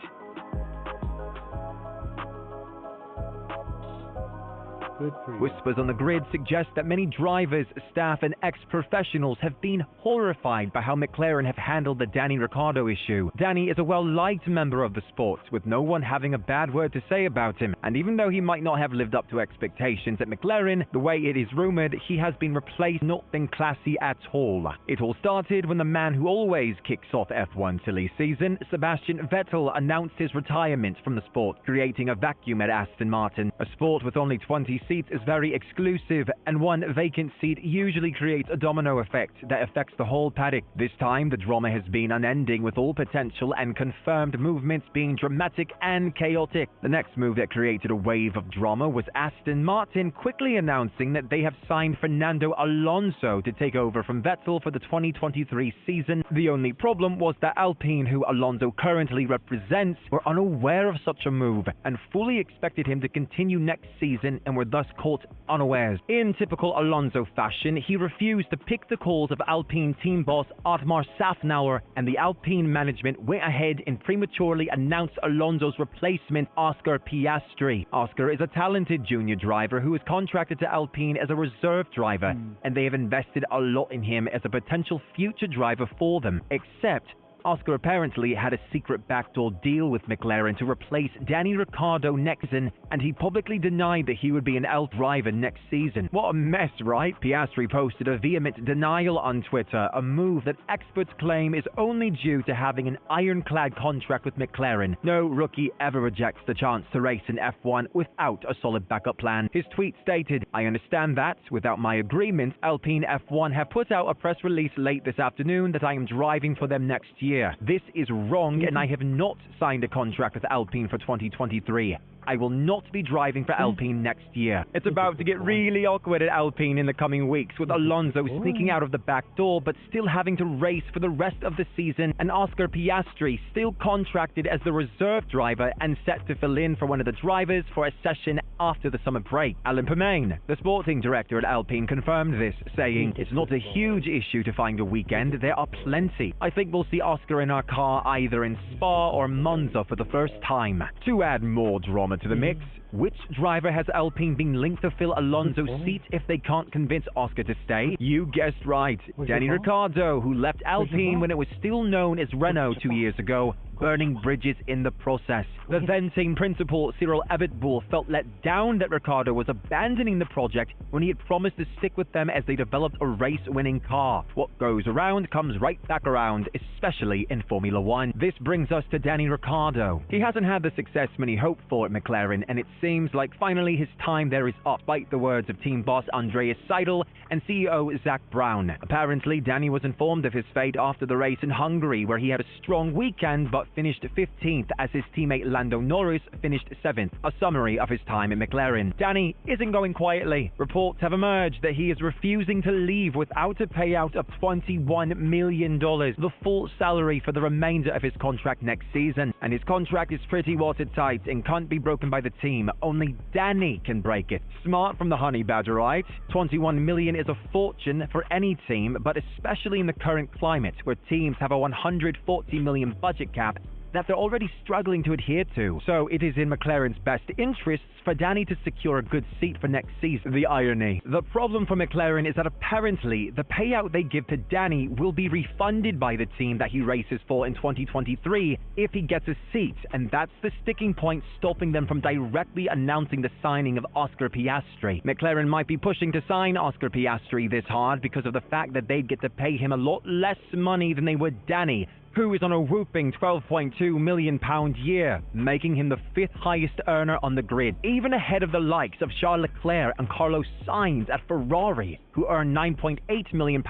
[SPEAKER 6] Whispers on the grid suggest that many drivers, staff and ex-professionals have been horrified by how McLaren have handled the Danny Ricciardo issue. Danny is a well-liked member of the sport, with no one having a bad word to say about him, and even though he might not have lived up to expectations at McLaren, the way it is rumored, he has been replaced, not been classy at all. It all started when the man who always kicks off F1 silly season, Sebastian Vettel, announced his retirement from the sport, creating a vacuum at Aston Martin. A sport with only 20 seats is very exclusive, and one vacant seat usually creates a domino effect that affects the whole paddock. This time, the drama has been unending, with all potential and confirmed movements being dramatic and chaotic. The next move that created a wave of drama was Aston Martin quickly announcing that they have signed Fernando Alonso to take over from Vettel for the 2023 season. The only problem was that Alpine, who Alonso currently represents, were unaware of such a move and fully expected him to continue next season and were thus caught unawares. In typical Alonso fashion, he refused to pick the calls of Alpine team boss Otmar Safnauer, and the Alpine management went ahead and prematurely announced Alonso's replacement, Oscar Piastri. Oscar is a talented junior driver who is contracted to Alpine as a reserve driver, and they have invested a lot in him as a potential future driver for them, except Oscar apparently had a secret backdoor deal with McLaren to replace Danny Ricciardo next season, and he publicly denied that he would be an L driver next season. What a mess, right? Piastri posted a vehement denial on Twitter, a move that experts claim is only due to having an ironclad contract with McLaren. No rookie ever rejects the chance to race in F1 without a solid backup plan. His tweet stated, "I understand that, without my agreement, Alpine F1 have put out a press release late this afternoon that I am driving for them next year. This is wrong, and I have not signed a contract with Alpine for 2023. I will not be driving for Alpine next year." It's about to get really awkward at Alpine in the coming weeks, with Alonso sneaking out of the back door but still having to race for the rest of the season, and Oscar Piastri still contracted as the reserve driver and set to fill in for one of the drivers for a session after the summer break. Alain Permain, the sporting director at Alpine, confirmed this, saying, "It's not a huge issue to find a weekend. There are plenty. I think we'll see Oscar in our car either in Spa or Monza for the first time." To add more drama to the mix, which driver has Alpine been linked to fill Alonso's seat if they can't convince Oscar to stay? You guessed right, Danny Ricciardo, who left Alpine when it was still known as Renault 2 years ago, burning bridges in the process. The then team principal Cyril Abitboul felt let down that Ricciardo was abandoning the project when he had promised to stick with them as they developed a race-winning car. What goes around comes right back around, especially in Formula One. This brings us to Danny Ricciardo. He hasn't had the success many hoped for at McLaren, and it seems like finally his time there is up, despite the words of team boss Andreas Seidel and CEO Zak Brown. Apparently, Danny was informed of his fate after the race in Hungary, where he had a strong weekend but finished 15th as his teammate Lando Norris finished 7th. A summary of his time at McLaren. Danny isn't going quietly. Reports have emerged that he is refusing to leave without a payout of $21 million, the full salary for the remainder of his contract next season. And his contract is pretty watertight and can't be broken by the team. Only Danny can break it. Smart from the honey badger, right? $21 million is a fortune for any team, but especially in the current climate, where teams have a $140 million budget cap that they're already struggling to adhere to. So it is in McLaren's best interests for Danny to secure a good seat for next season. The irony. The problem for McLaren is that apparently the payout they give to Danny will be refunded by the team that he races for in 2023 if he gets a seat, and that's the sticking point stopping them from directly announcing the signing of Oscar Piastri. McLaren might be pushing to sign Oscar Piastri this hard because of the fact that they'd get to pay him a lot less money than they would Danny, who is on a whooping £12.2 million year, making him the 5th highest earner on the grid, even ahead of the likes of Charles Leclerc and Carlos Sainz at Ferrari, who earn £9.8 million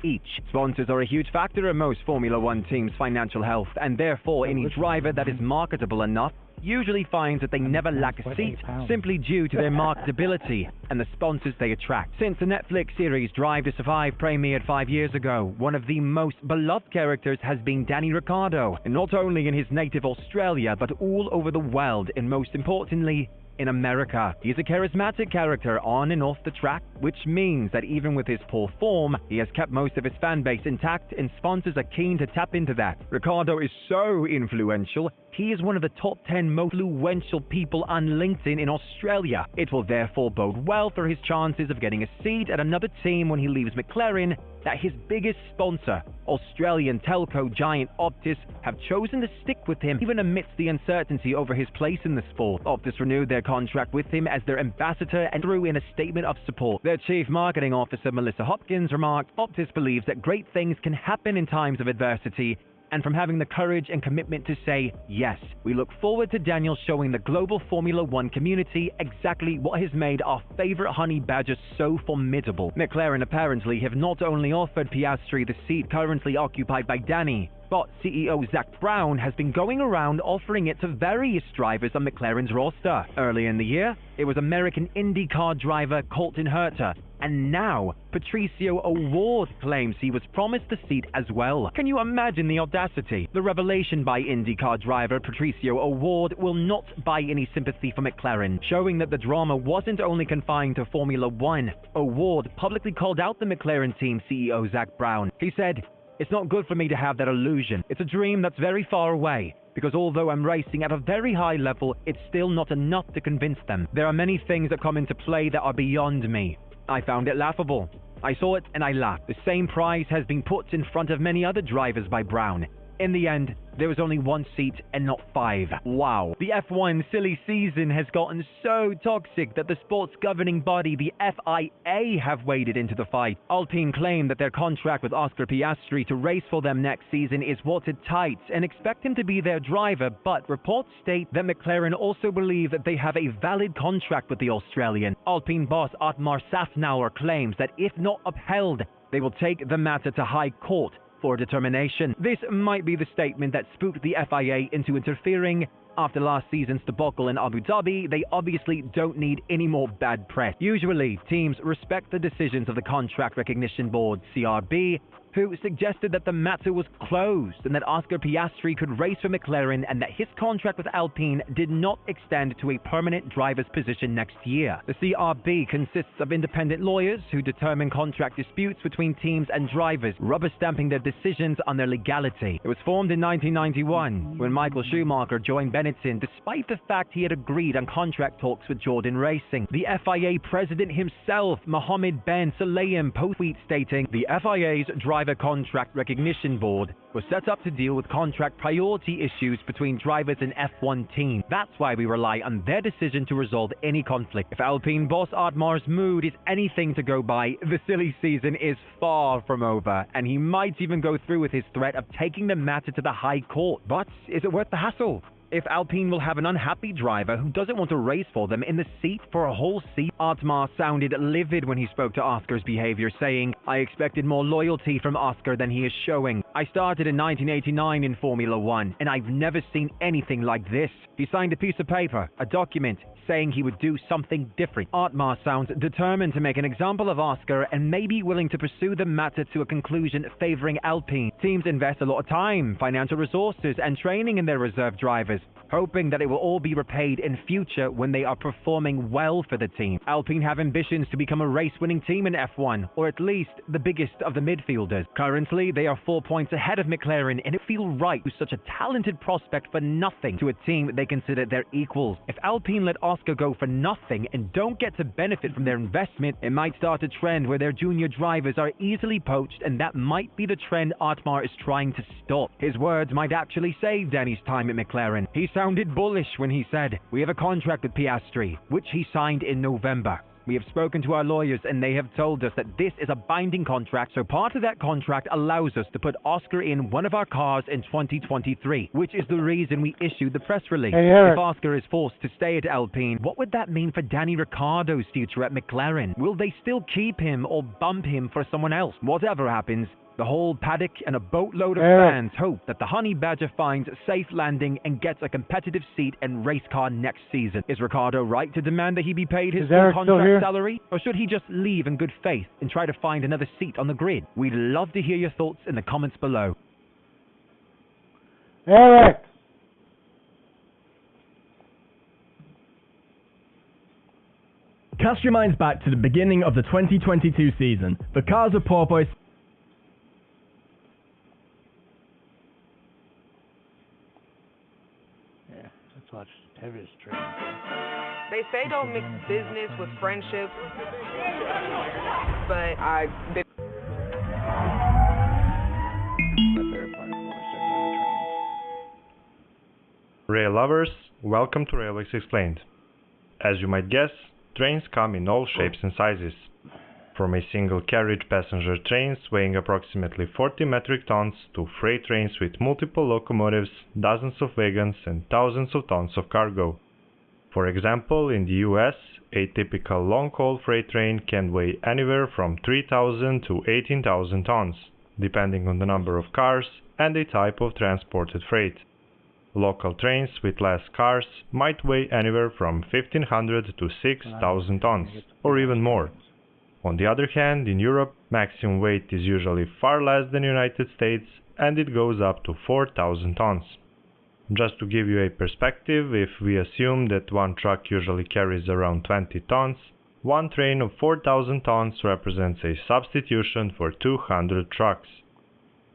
[SPEAKER 6] each. Sponsors are a huge factor in most Formula One teams' financial health, and therefore any driver that is marketable enough usually finds that they never lack a seat simply due to their marketability and the sponsors they attract. Since the Netflix series Drive to Survive premiered 5 years ago, one of the most beloved characters has been Danny Ricciardo, and not only in his native Australia, but all over the world, and most importantly, in America. He's a charismatic character on and off the track, which means that even with his poor form, he has kept most of his fan base intact, and sponsors are keen to tap into that. Ricciardo is so influential, he is one of the top 10 most influential people on LinkedIn in Australia. It will therefore bode well for his chances of getting a seat at another team when he leaves McLaren that his biggest sponsor, Australian telco giant Optus, have chosen to stick with him even amidst the uncertainty over his place in the sport. Optus renewed their contract with him as their ambassador and threw in a statement of support. Their chief marketing officer, Melissa Hopkins, remarked, "Optus believes that great things can happen in times of adversity, and from having the courage and commitment to say yes. We look forward to Daniel showing the global Formula One community exactly what has made our favorite honey badger so formidable." McLaren apparently have not only offered Piastri the seat currently occupied by Danny, but CEO Zak Brown has been going around offering it to various drivers on McLaren's roster. Early in the year, it was American IndyCar driver Colton Herta, and now Patricio O'Ward claims he was promised the seat as well. Can you imagine the audacity? The revelation by IndyCar driver Patricio O'Ward will not buy any sympathy for McLaren, showing that the drama wasn't only confined to Formula One. O'Ward publicly called out the McLaren team CEO Zak Brown. He said, "It's not good for me to have that illusion. It's a dream that's very far away, because although I'm racing at a very high level, it's still not enough to convince them. There are many things that come into play that are beyond me." I found it laughable. I saw it and I laughed. The same prize has been put in front of many other drivers by Brown. In the end, there was only one seat and not 5. Wow. The F1 silly season has gotten so toxic that the sport's governing body, the FIA, have waded into the fight. Alpine claim that their contract with Oscar Piastri to race for them next season is watertight and expect him to be their driver, but reports state that McLaren also believe that they have a valid contract with the Australian. Alpine boss Otmar Safnauer claims that if not upheld, they will take the matter to High Court for determination. This might be the statement that spooked the FIA into interfering. After last season's debacle in Abu Dhabi, they obviously don't need any more bad press. Usually, teams respect the decisions of the Contract Recognition Board, CRB, who suggested that the matter was closed and that Oscar Piastri could race for McLaren and that his contract with Alpine did not extend to a permanent driver's position next year. The CRB consists of independent lawyers who determine contract disputes between teams and drivers, rubber-stamping their decisions on their legality. It was formed in 1991 when Michael Schumacher joined Benetton despite the fact he had agreed on contract talks with Jordan Racing. The FIA president himself, Mohammed Ben Sulayem, post-tweet stating, "The FIA's Driver Contract Recognition Board was set up to deal with contract priority issues between drivers and F1 teams. That's why we rely on their decision to resolve any conflict." If Alpine boss Otmar's mood is anything to go by, the silly season is far from over, and he might even go through with his threat of taking the matter to the High Court. But is it worth the hassle? If Alpine will have an unhappy driver who doesn't want to race for them in the seat for a whole season? Otmar sounded livid when he spoke to Oscar's behavior, saying, "I expected more loyalty from Oscar than he is showing. I started in 1989 in Formula One, and I've never seen anything like this." He signed a piece of paper, a document, saying he would do something different. Otmar sounds determined to make an example of Oscar and may be willing to pursue the matter to a conclusion favoring Alpine. Teams invest a lot of time, financial resources, and training in their reserve drivers, hoping that it will all be repaid in future when they are performing well for the team. Alpine have ambitions to become a race-winning team in F1, or at least the biggest of the midfielders. Currently, they are 4 points ahead of McLaren, and it feels right to such a talented prospect for nothing to a team they consider their equals. If Alpine let Oscar go for nothing and don't get to benefit from their investment, it might start a trend where their junior drivers are easily poached, and that might be the trend Otmar is trying to stop. His words might actually save Danny's time at McLaren. He sounded bullish when he said, "We have a contract with Piastri, which he signed in November. We have spoken to our lawyers and they have told us that this is a binding contract, so part of that contract allows us to put Oscar in one of our cars in 2023, which is the reason we issued the press release.
[SPEAKER 1] Hey, Eric.
[SPEAKER 6] If Oscar is forced to stay at Alpine, what would that mean for Danny Ricciardo's future at McLaren? Will they still keep him or bump him for someone else? Whatever happens, the whole paddock and a boatload of fans hope that the Honey Badger finds a safe landing and gets a competitive seat in race car next season. Is Ricciardo right to demand that he be paid his full contract salary? Or should he just leave in good faith and try to find another seat on the grid? We'd love to hear your thoughts in the comments below.
[SPEAKER 1] Eric!
[SPEAKER 10] Cast your minds back to the beginning of the 2022 season. The cars of Porpoise
[SPEAKER 1] Let's watch Heaviest Train.
[SPEAKER 3] They say don't mix business with friendship, but I did.
[SPEAKER 1] My favorite part is when I start doing the trains.
[SPEAKER 11] Rail lovers, welcome to Railways Explained. As you might guess, trains come in all shapes and sizes. From a single carriage passenger trains weighing approximately 40 metric tons to freight trains with multiple locomotives, dozens of wagons and thousands of tons of cargo. For example, in the US, a typical long-haul freight train can weigh anywhere from 3,000 to 18,000 tons, depending on the number of cars and the type of transported freight. Local trains with less cars might weigh anywhere from 1,500 to 6,000 tons, or even more. On the other hand, in Europe, maximum weight is usually far less than United States, and it goes up to 4,000 tons. Just to give you a perspective, if we assume that one truck usually carries around 20 tons, one train of 4,000 tons represents a substitution for 200 trucks.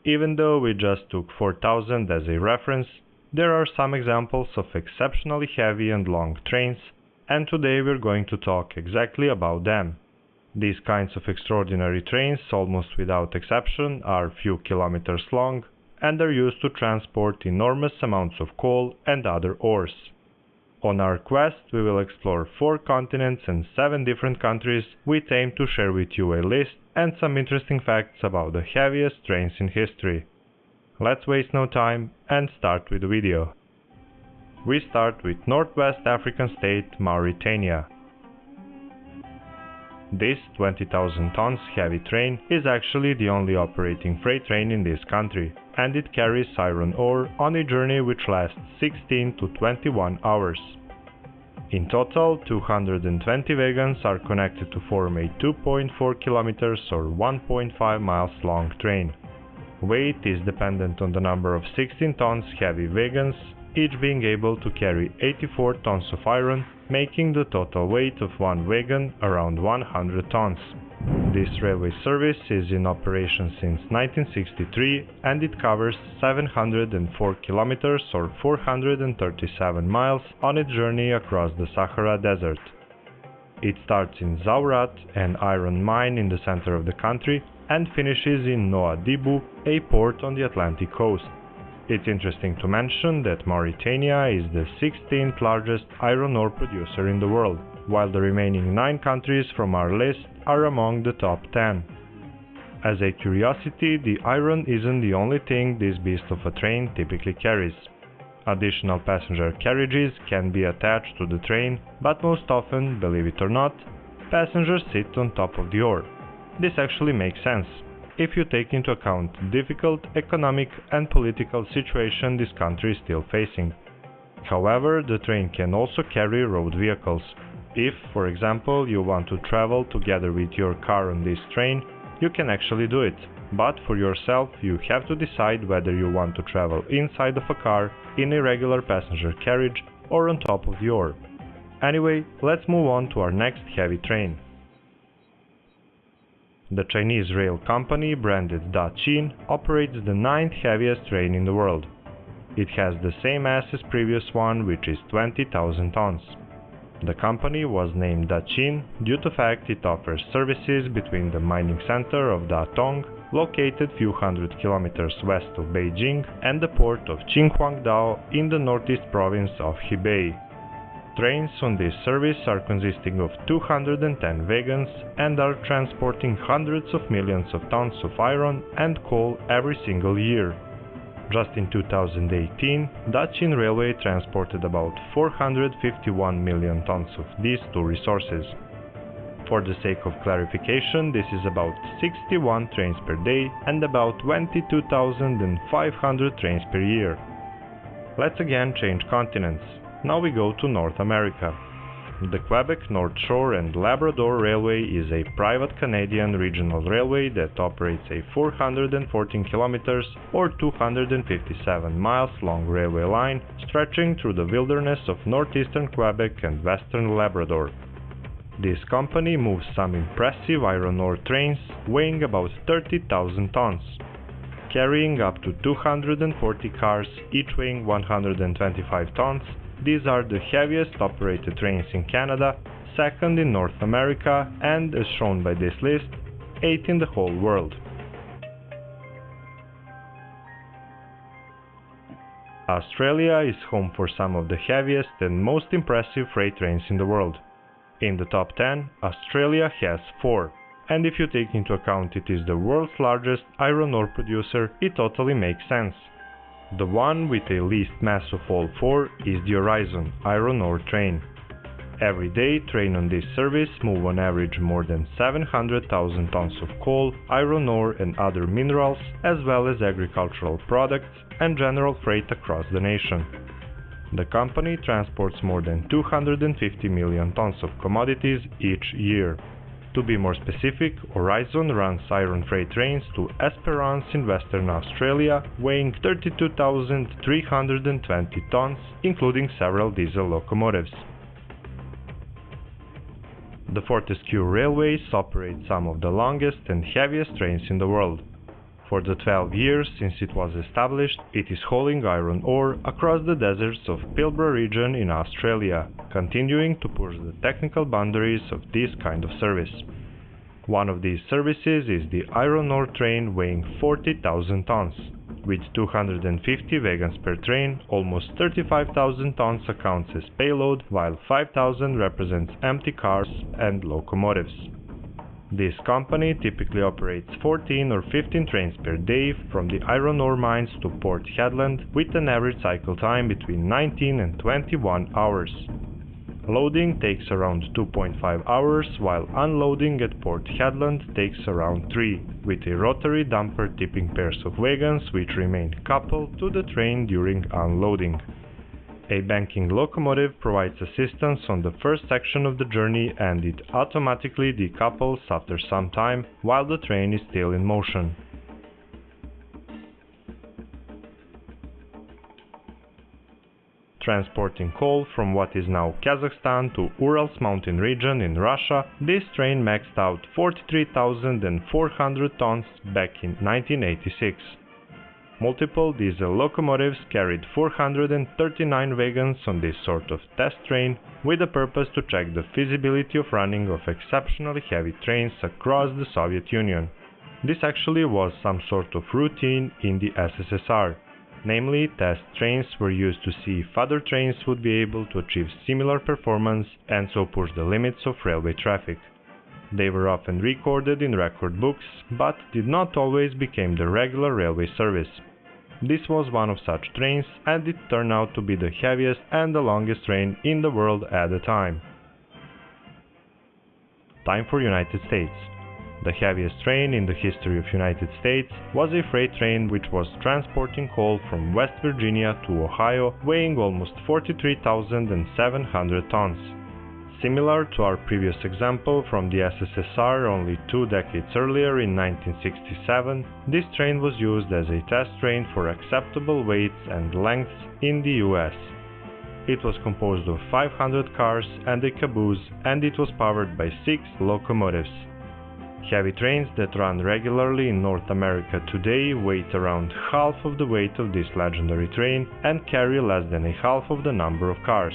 [SPEAKER 11] Even though we just took 4,000 as a reference, there are some examples of exceptionally heavy and long trains, and today we're going to talk exactly about them. These kinds of extraordinary trains, almost without exception, are few kilometers long and are used to transport enormous amounts of coal and other ores. On our quest, we will explore 4 continents and 7 different countries with aim to share with you a list and some interesting facts about the heaviest trains in history. Let's waste no time and start with the video. We start with Northwest African state Mauritania. This 20,000 tons heavy train is actually the only operating freight train in this country, and it carries iron ore on a journey which lasts 16 to 21 hours. In total, 220 wagons are connected to form a 2.4 kilometers or 1.5 miles long train. Weight is dependent on the number of 16 tons heavy wagons, each being able to carry 84 tons of iron, making the total weight of one wagon around 100 tons. This railway service is in operation since 1963 and it covers 704 kilometers or 437 miles on its journey across the Sahara Desert. It starts in Zaurat, an iron mine in the center of the country, and finishes in Nouadhibou, a port on the Atlantic coast. It's interesting to mention that Mauritania is the 16th largest iron ore producer in the world, while the remaining 9 countries from our list are among the top 10. As a curiosity, the iron isn't the only thing this beast of a train typically carries. Additional passenger carriages can be attached to the train, but most often, believe it or not, passengers sit on top of the ore. This actually makes sense if you take into account the difficult economic and political situation this country is still facing. However, the train can also carry road vehicles. If, for example, you want to travel together with your car on this train, you can actually do it. But for yourself, you have to decide whether you want to travel inside of a car, in a regular passenger carriage, or on top of the ore. Anyway, let's move on to our next heavy train. The Chinese rail company, branded Daqin, operates the 9th heaviest train in the world. It has the same mass as previous one, which is 20,000 tons. The company was named Daqin due to the fact it offers services between the mining center of Datong, located few hundred kilometers west of Beijing, and the port of Qinhuangdao in the northeast province of Hebei. trains on this service are consisting of 210 wagons and are transporting hundreds of millions of tons of iron and coal every single year. Just in 2018, Dacian Railway transported about 451 million tons of these two resources. For the sake of clarification, this is about 61 trains per day and about 22,500 trains per year. Let's again change continents. Now we go to North America. The Quebec North Shore and Labrador Railway is a private Canadian regional railway that operates a 414 kilometers or 257 miles long railway line stretching through the wilderness of northeastern Quebec and western Labrador. This company moves some impressive iron ore trains weighing about 30,000 tons, carrying up to 240 cars, each weighing 125 tons. These are the heaviest operated trains in Canada, second in North America, and, as shown by this list, 8th in the whole world. Australia is home for some of the heaviest and most impressive freight trains in the world. In the top 10, Australia has 4, and if you take into account it is the world's largest iron ore producer, it totally makes sense. The one with the least mass of all 4 is the Horizon iron ore train. Every day, trains on this service move on average more than 700,000 tons of coal, iron ore and other minerals, as well as agricultural products and general freight across the nation. The company transports more than 250 million tons of commodities each year. To be more specific, Horizon runs iron freight trains to Esperance in Western Australia, weighing 32,320 tons, including several diesel locomotives. The Fortescue Railways operate some of the longest and heaviest trains in the world. For the 12 years since it was established, it is hauling iron ore across the deserts of Pilbara region in Australia, continuing to push the technical boundaries of this kind of service. One of these services is the iron ore train weighing 40,000 tons. With 250 wagons per train, almost 35,000 tons accounts as payload, while 5,000 represents empty cars and locomotives. This company typically operates 14 or 15 trains per day from the iron ore mines to Port Hedland, with an average cycle time between 19 and 21 hours. Loading takes around 2.5 hours, while unloading at Port Hedland takes around 3, with a rotary dumper tipping pairs of wagons which remain coupled to the train during unloading. A banking locomotive provides assistance on the first section of the journey, and it automatically decouples after some time while the train is still in motion. Transporting coal from what is now Kazakhstan to Urals mountain region in Russia, this train maxed out 43,400 tons back in 1986. Multiple diesel locomotives carried 439 wagons on this sort of test train, with the purpose to check the feasibility of running of exceptionally heavy trains across the Soviet Union. This actually was some sort of routine in the SSSR. Namely, test trains were used to see if other trains would be able to achieve similar performance and so push the limits of railway traffic. They were often recorded in record books, but did not always become the regular railway service. This was one of such trains, and it turned out to be the heaviest and the longest train in the world at the time. Time for United States. The heaviest train in the history of United States was a freight train which was transporting coal from West Virginia to Ohio, weighing almost 43,700 tons. Similar to our previous example from the SSSR only 2 decades earlier in 1967, this train was used as a test train for acceptable weights and lengths in the US. It was composed of 500 cars and a caboose, and it was powered by 6 locomotives. Heavy trains that run regularly in North America today weight around half of the weight of this legendary train and carry less than a half of the number of cars.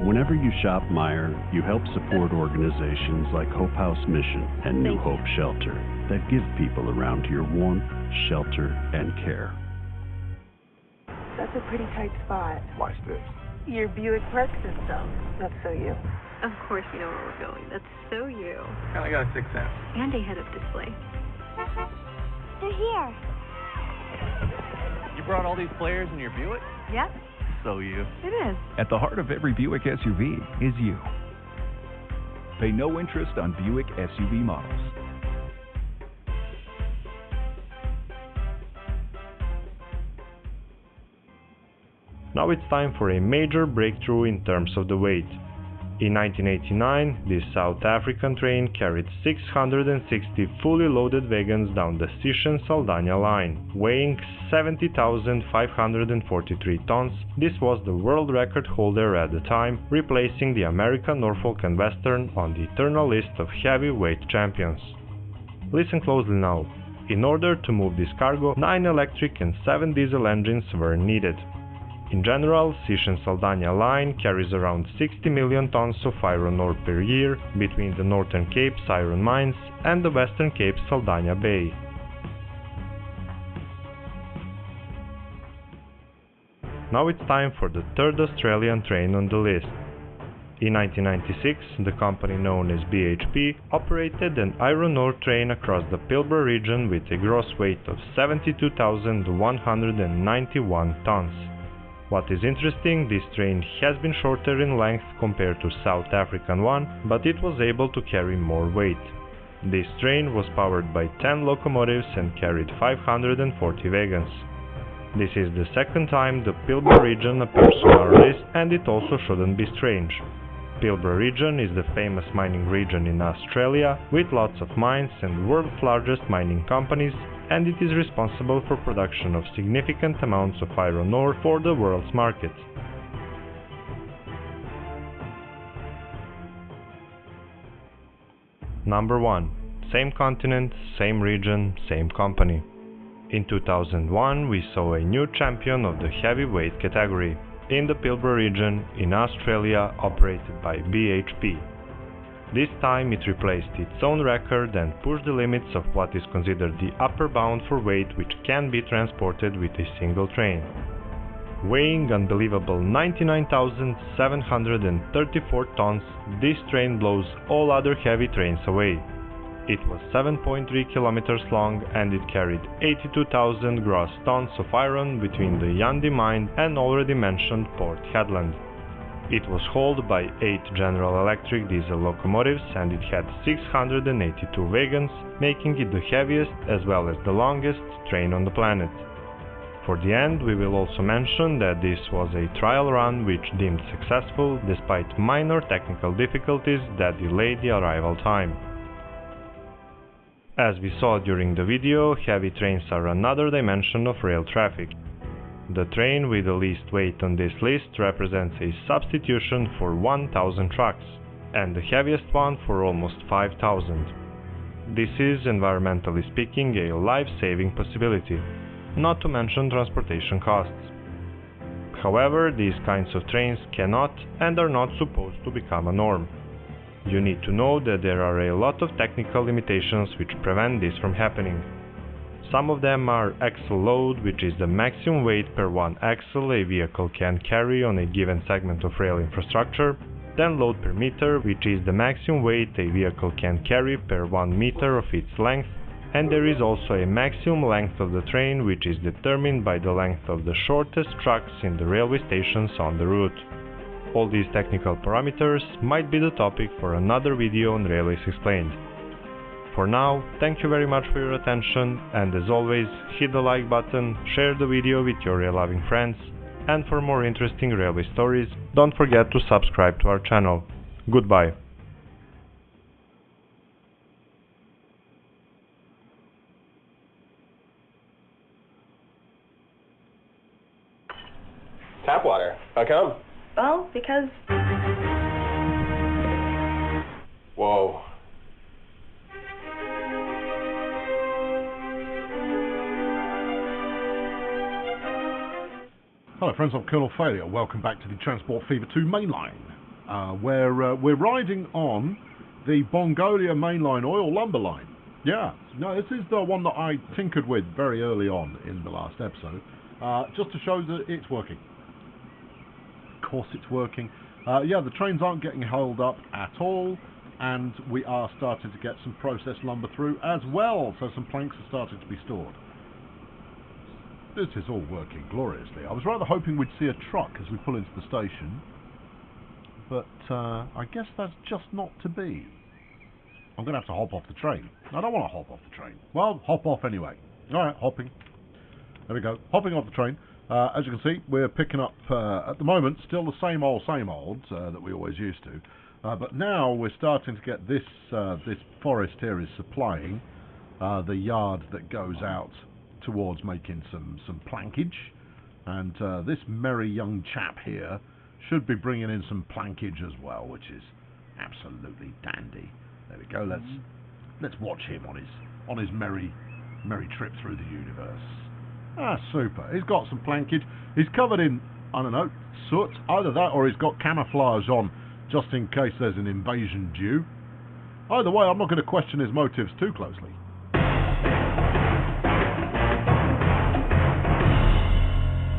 [SPEAKER 12] Whenever you shop Meijer, you help support organizations like Hope House Mission and New Hope Shelter that give people around here warmth, shelter, and care.
[SPEAKER 8] That's a pretty tight spot.
[SPEAKER 7] Watch this.
[SPEAKER 8] Your Buick Park System. That's so you.
[SPEAKER 13] Of course you know where we're going. That's so you.
[SPEAKER 7] Kinda got a sixth sense.
[SPEAKER 13] And a head-up display.
[SPEAKER 2] They're here.
[SPEAKER 7] You brought all these players in your Buick?
[SPEAKER 13] Yep.
[SPEAKER 7] So you.
[SPEAKER 13] It is.
[SPEAKER 14] At the heart of every Buick SUV is you. Pay no interest on Buick SUV models.
[SPEAKER 11] Now it's time for a major breakthrough in terms of the weight. In 1989, this South African train carried 660 fully loaded wagons down the Sishen-Saldanha line, weighing 70,543 tons. This was the world record holder at the time, replacing the American Norfolk and Western on the eternal list of heavyweight champions. Listen closely now. In order to move this cargo, 9 electric and 7 diesel engines were needed. In general, Sishen-Saldanha line carries around 60 million tons of iron ore per year between the Northern Cape's iron mines and the Western Cape's Saldanha Bay. Now it's time for the third Australian train on the list. In 1996, the company known as BHP operated an iron ore train across the Pilbara region with a gross weight of 72,191 tons. What is interesting, this train has been shorter in length compared to South African one, but it was able to carry more weight. This train was powered by 10 locomotives and carried 540 wagons. This is the second time the Pilbara region appears on our list, and it also shouldn't be strange. Pilbara region is the famous mining region in Australia, with lots of mines and the world's largest mining companies, and it is responsible for production of significant amounts of iron ore for the world's market. Number 1. Same continent, same region, same company. In 2001 we saw a new champion of the heavyweight category, in the Pilbara region in Australia, operated by BHP. This time it replaced its own record and pushed the limits of what is considered the upper bound for weight which can be transported with a single train. Weighing unbelievable 99,734 tons, this train blows all other heavy trains away. It was 7.3 kilometers long and it carried 82,000 gross tons of iron between the Yandi mine and already mentioned Port Hedland. It was hauled by 8 General Electric diesel locomotives and it had 682 wagons, making it the heaviest as well as the longest train on the planet. For the end, we will also mention that this was a trial run which deemed successful despite minor technical difficulties that delayed the arrival time. As we saw during the video, heavy trains are another dimension of rail traffic. The train with the least weight on this list represents a substitution for 1,000 trucks, and the heaviest one for almost 5,000. This is, environmentally speaking, a life-saving possibility, not to mention transportation costs. However, these kinds of trains cannot and are not supposed to become a norm. You need to know that there are a lot of technical limitations which prevent this from happening. Some of them are axle load, which is the maximum weight per one axle a vehicle can carry on a given segment of rail infrastructure, then load per meter, which is the maximum weight a vehicle can carry per 1 meter of its length, and there is also a maximum length of the train, which is determined by the length of the shortest trucks in the railway stations on the route. All these technical parameters might be the topic for another video on Railways Explained. For now, thank you very much for your attention, and as always, hit the like button, share the video with your rail-loving friends, and for more interesting railway stories, don't forget to subscribe to our channel. Goodbye.
[SPEAKER 15] Tap water. How come?
[SPEAKER 8] Well, because...
[SPEAKER 15] Whoa.
[SPEAKER 16] Hello friends, I'm Colonel Failure. Welcome back to the Transport Fever 2 mainline. we're riding on the Bongolia mainline oil lumber line. Yeah, no, this is the one that I tinkered with very early on in the last episode, just to show that it's working. Of course it's working. Yeah, the trains aren't getting held up at all, and we are starting to get some processed lumber through as well, so some planks are starting to be stored. This is all working gloriously. I was rather hoping we'd see a truck as we pull into the station, but I guess that's just not to be. I'm going to have to hop off the train. I don't want to hop off the train. Well, hop off anyway. Alright, hopping. There we go. Hopping off the train. As you can see, we're picking up, at the moment, still the same old that we always used to. But now we're starting to get this, this forest here is supplying the yard that goes out towards making some plankage. And this merry young chap here should be bringing in some plankage as well, which is absolutely dandy. There we go. Let's watch him on his merry trip through the universe. Ah, super. He's got some plankage. He's covered in, I don't know, soot. Either that or he's got camouflage on just in case there's an invasion due. Either way, I'm not going to question his motives too closely.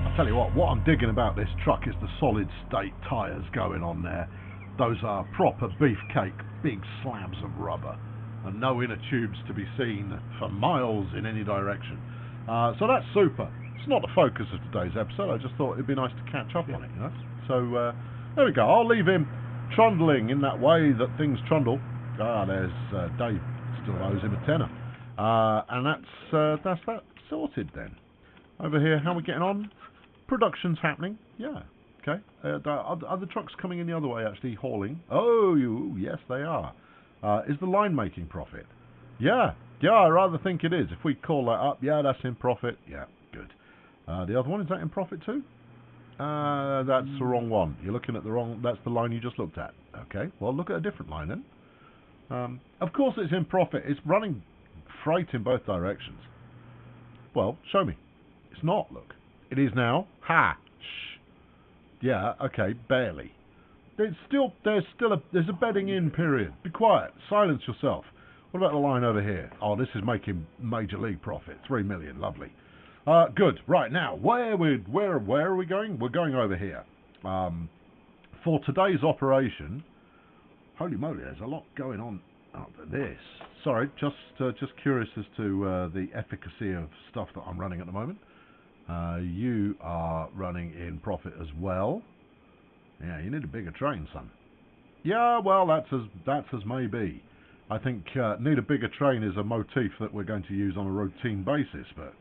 [SPEAKER 16] I tell you what I'm digging about this truck is the solid state tyres going on there. Those are proper beefcake, big slabs of rubber, and no inner tubes to be seen for miles in any direction. So that's super. It's not the focus of today's episode. I just thought it'd be nice to catch up on it, you know. So there we go. I'll leave him trundling in that way that things trundle. There's Dave. Still owes him a tenner. And that's that sorted then. Over here, how are we getting on? Production's happening. Yeah. Okay. Are the trucks coming in the other way actually hauling? Oh, yes they are. Is the line making profit? Yeah. Yeah, I rather think it is. If we call that up, yeah, that's in profit. Yeah, good. The other one, is that in profit too? That's the wrong one. You're looking at the wrong... That's the line you just looked at. Okay, well, look at a different line then. Of course it's in profit. It's running freight in both directions. Well, show me. It's not, look. It is now. Ha! Shh. Yeah, okay, barely. There's a bedding in period. Be quiet. Silence yourself. What about the line over here? Oh, this is making major league profit. 3 million, lovely. Good. Right, now, where are we going? We're going over here. For today's operation, holy moly, there's a lot going on up this. Sorry, just curious as to the efficacy of stuff that I'm running at the moment. You are running in profit as well. Yeah, you need a bigger train, son. Yeah, well, that's as may be. I think need a bigger train is a motif that we're going to use on a routine basis, but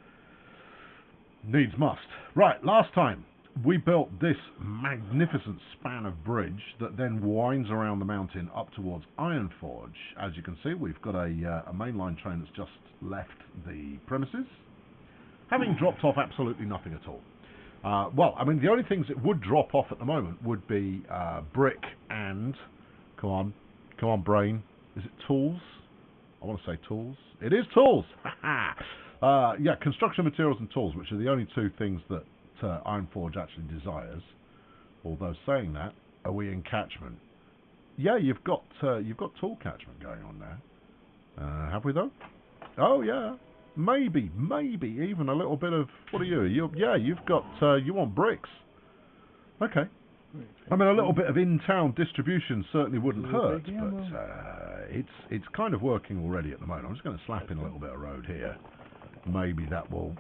[SPEAKER 16] needs must. Right, last time we built this magnificent span of bridge that then winds around the mountain up towards Ironforge. As you can see, we've got a mainline train that's just left the premises, having dropped off absolutely nothing at all. Well, I mean, the only things that would drop off at the moment would be brick and... Come on, brain. Is it tools? I want to say tools. It is tools! Yeah, construction materials and tools, which are the only two things that Ironforge actually desires. Although saying that, are we in catchment? Yeah, you've got tool catchment going on there. Have we though? Oh yeah, maybe even a little bit of. What are you? You've got you want bricks. Okay. I mean, a little bit of in-town distribution certainly wouldn't hurt, but it's kind of working already at the moment. I'm just going to slap in a little bit of road here. Maybe that will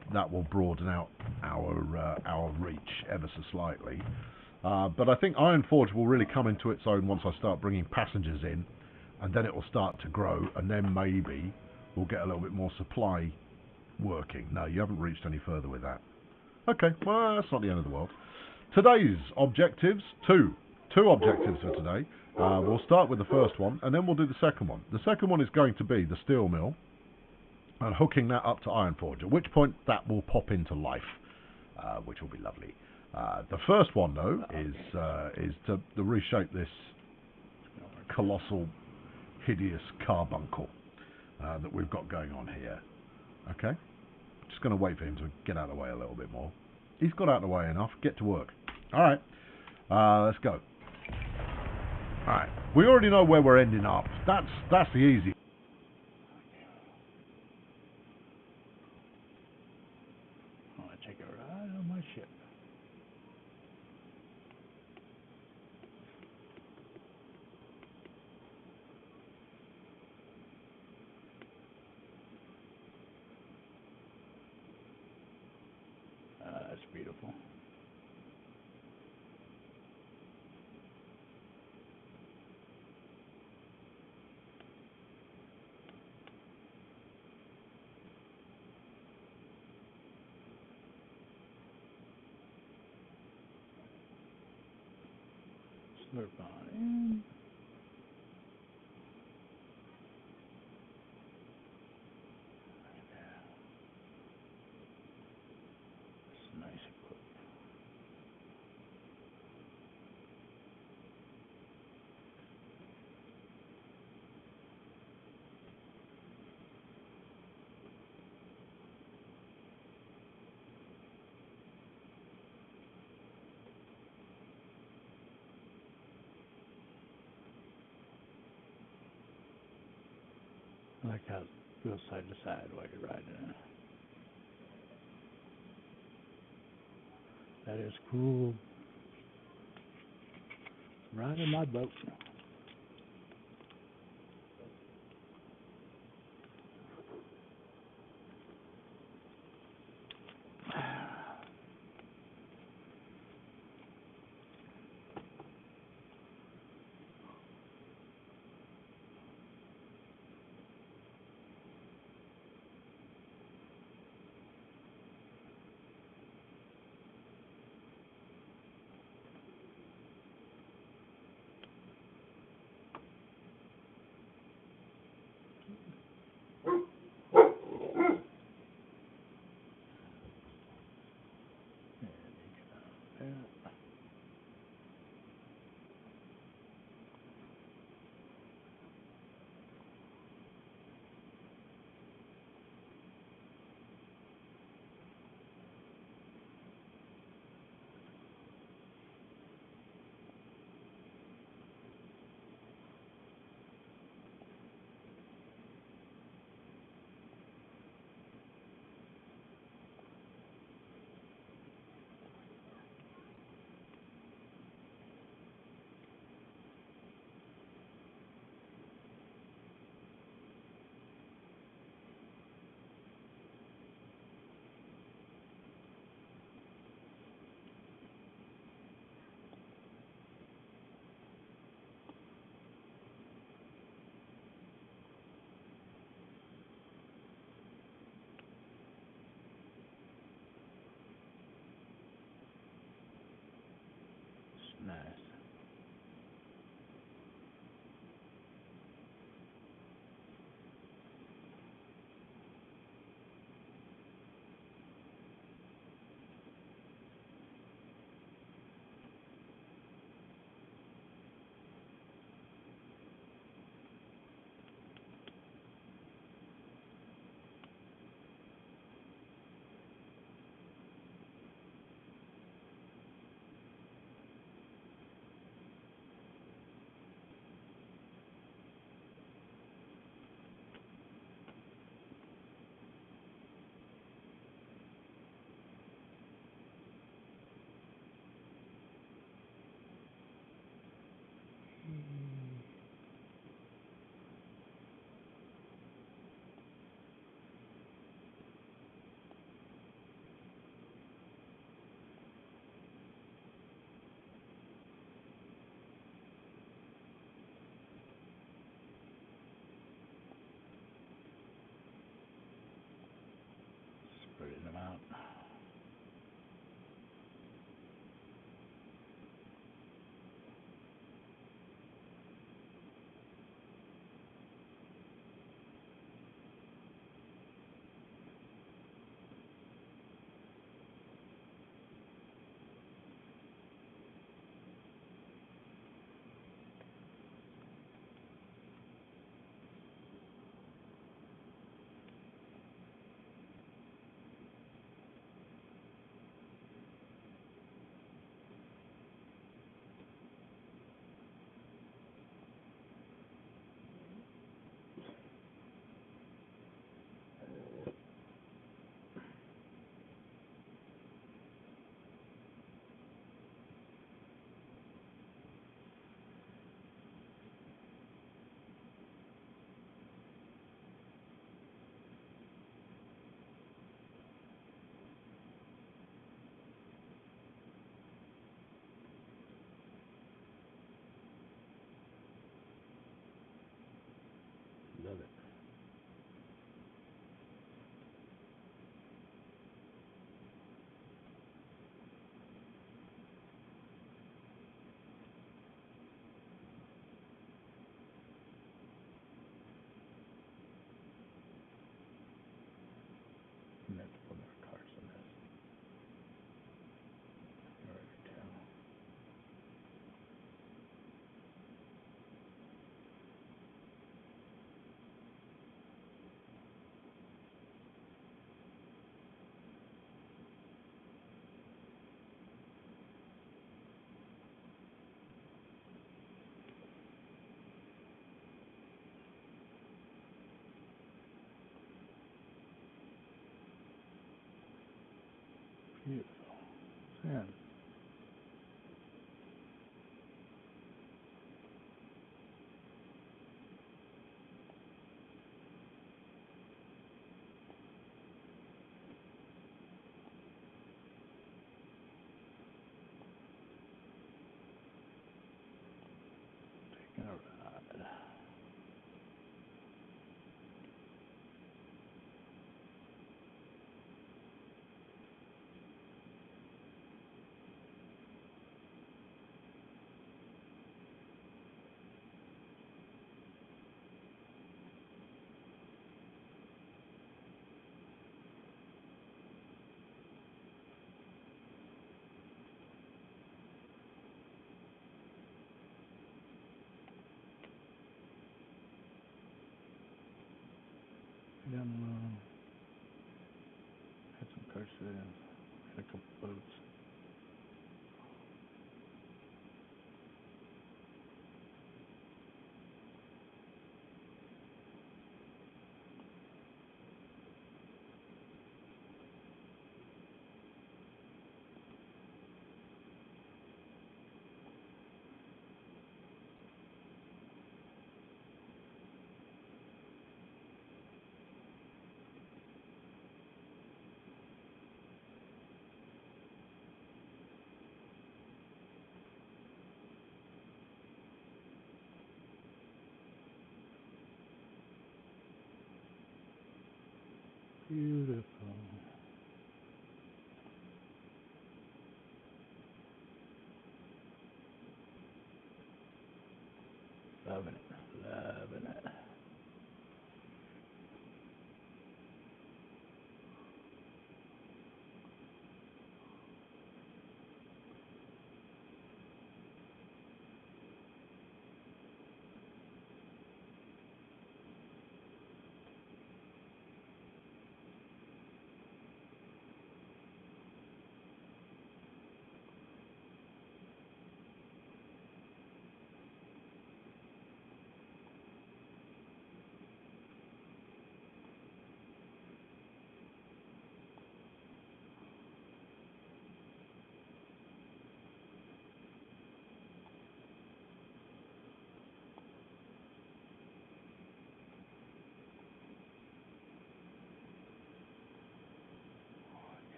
[SPEAKER 16] broaden out our reach ever so slightly. But I think Ironforge will really come into its own once I start bringing passengers in, and then it will start to grow, and then maybe we'll get a little bit more supply working. No, you haven't reached any further with that. Okay, well, that's not the end of the world. Today's objectives, two objectives for today. We'll start with the first one, and then we'll do the second one. The second one is going to be the steel mill, and hooking that up to Ironforge, at which point that will pop into life, which will be lovely. The first one, though, is to reshape this colossal, hideous carbuncle that we've got going on here. Okay? Just going to wait for him to get out of the way a little bit more. He's got out of the way enough. Get to work. All right. Let's go. Alright, we already know where we're ending up. That's the easy.
[SPEAKER 1] I want to take a ride on my ship. That's beautiful. Slurp on in. It's nice equipment. I like how it goes side to side while you're riding it. That is cool. Riding my boat. Nice. Down the line. Had some coach there. Had a couple boats. Beautiful. Loving it. Loving it.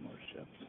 [SPEAKER 1] More ships.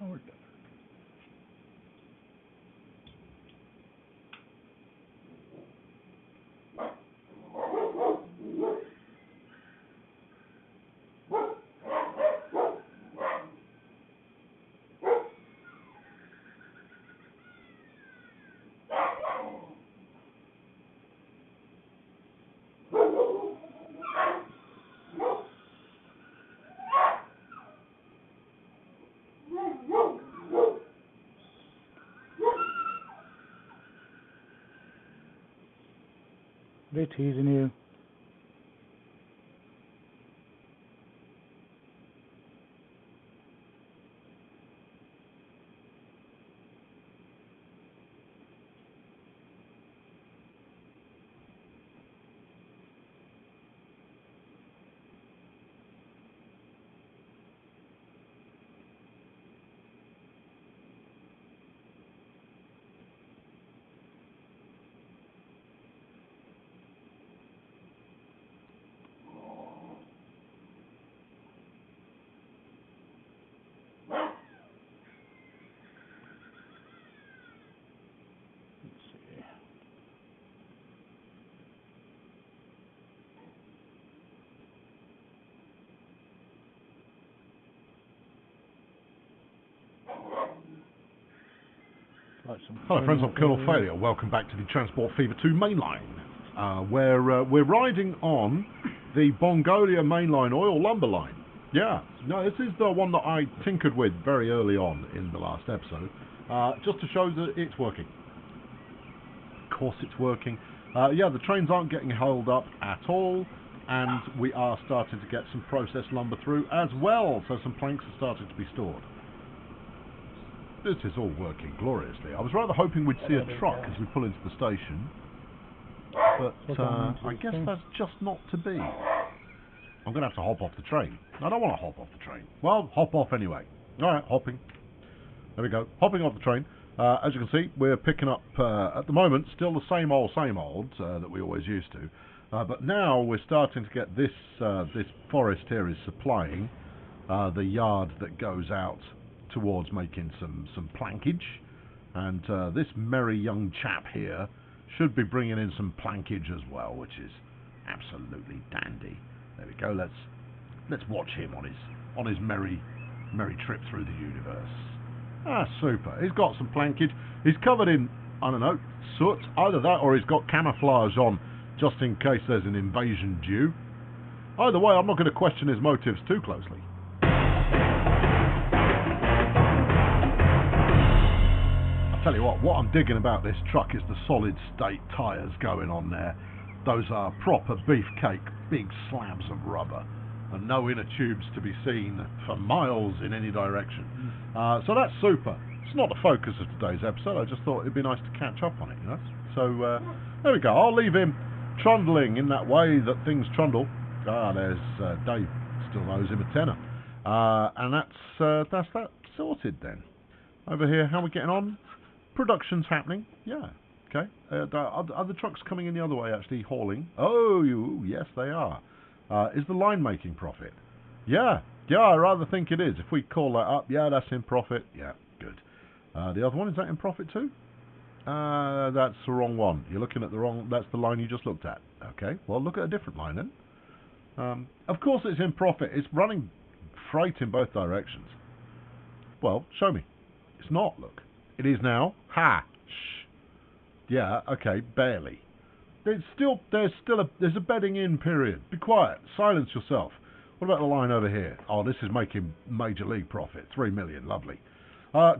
[SPEAKER 1] Now we're done. They teasing you.
[SPEAKER 16] Hello friends, I'm Colonel Failure. Welcome back to the Transport Fever 2 mainline, where we're riding on the Bongolia mainline oil lumber line. Yeah, no, this is the one that I tinkered with very early on in the last episode, just to show that it's working. Of course it's working. Yeah, the trains aren't getting held up at all, and we are starting to get some processed lumber through as well, so some planks are starting to be stored. This is all working gloriously. I was rather hoping we'd see a truck as we pull into the station, but I guess that's just not to be. I'm going to have to hop off the train. I don't want to hop off the train. Well, hop off anyway. Alright, hopping. There we go. Hopping off the train. As you can see, we're picking up, at the moment, still the same old that we always used to. But now we're starting to get this, this forest here is supplying the yard that goes out towards making some plankage. And this merry young chap here should be bringing in some plankage as well, which is absolutely dandy. There we go. Let's watch him on his merry trip through the universe. Ah, super. He's got some plankage. He's covered in, I don't know, soot. Either that or he's got camouflage on just in case there's an invasion due. Either way, I'm not going to question his motives too closely. I'll tell you what I'm digging about this truck is the solid state tyres going on there. Those are proper beefcake, big slabs of rubber, and no inner tubes to be seen for miles in any direction. So that's super. It's not the focus of today's episode. I just thought it'd be nice to catch up on it, you know. So there we go. I'll leave him trundling in that way that things trundle. There's Dave. Still owes him a tenner. And that's that sorted then. Over here, how are we getting on? Production's happening. Yeah. Okay. Are the trucks coming in the other way actually hauling? Oh, yes they are. Is the line making profit? Yeah, I rather think it is. If we call that up, yeah, that's in profit. Yeah, good. The other one, is that in profit too? That's the wrong one. You're looking at the wrong, that's the line you just looked at. Okay, well look at a different line then. Of course it's in profit. It's running freight in both directions. Well, show me. It's not, look. It is now. Ha! Shh. Yeah, okay, barely. There's a bedding in period. Be quiet. Silence yourself. What about the line over here? Oh, this is making major league profit. 3 million. Lovely.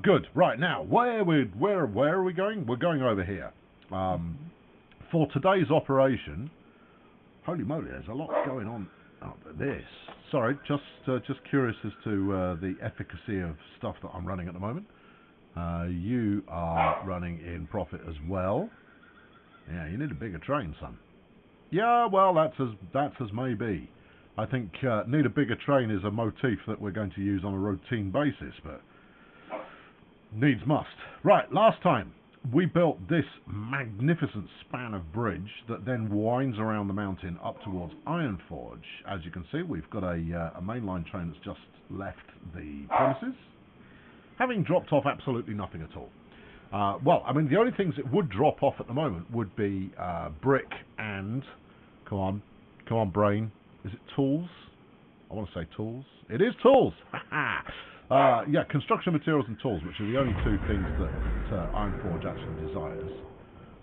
[SPEAKER 16] Good. Right, now, where are we going? We're going over here. For today's operation, holy moly, there's a lot going on up this. Sorry, just curious as to the efficacy of stuff that I'm running at the moment. You are running in profit as well. Yeah, you need a bigger train, son. Yeah, well, that's as may be. I think need a bigger train is a motif that we're going to use on a routine basis, but needs must. Right, last time we built this magnificent span of bridge that then winds around the mountain up towards Ironforge. As you can see, we've got a mainline train that's just left the premises, having dropped off absolutely nothing at all. Well, I mean, the only things that would drop off at the moment would be brick and, come on, brain. Is it tools? I want to say tools. It is tools! Yeah, construction materials and tools, which are the only two things that Ironforge actually desires.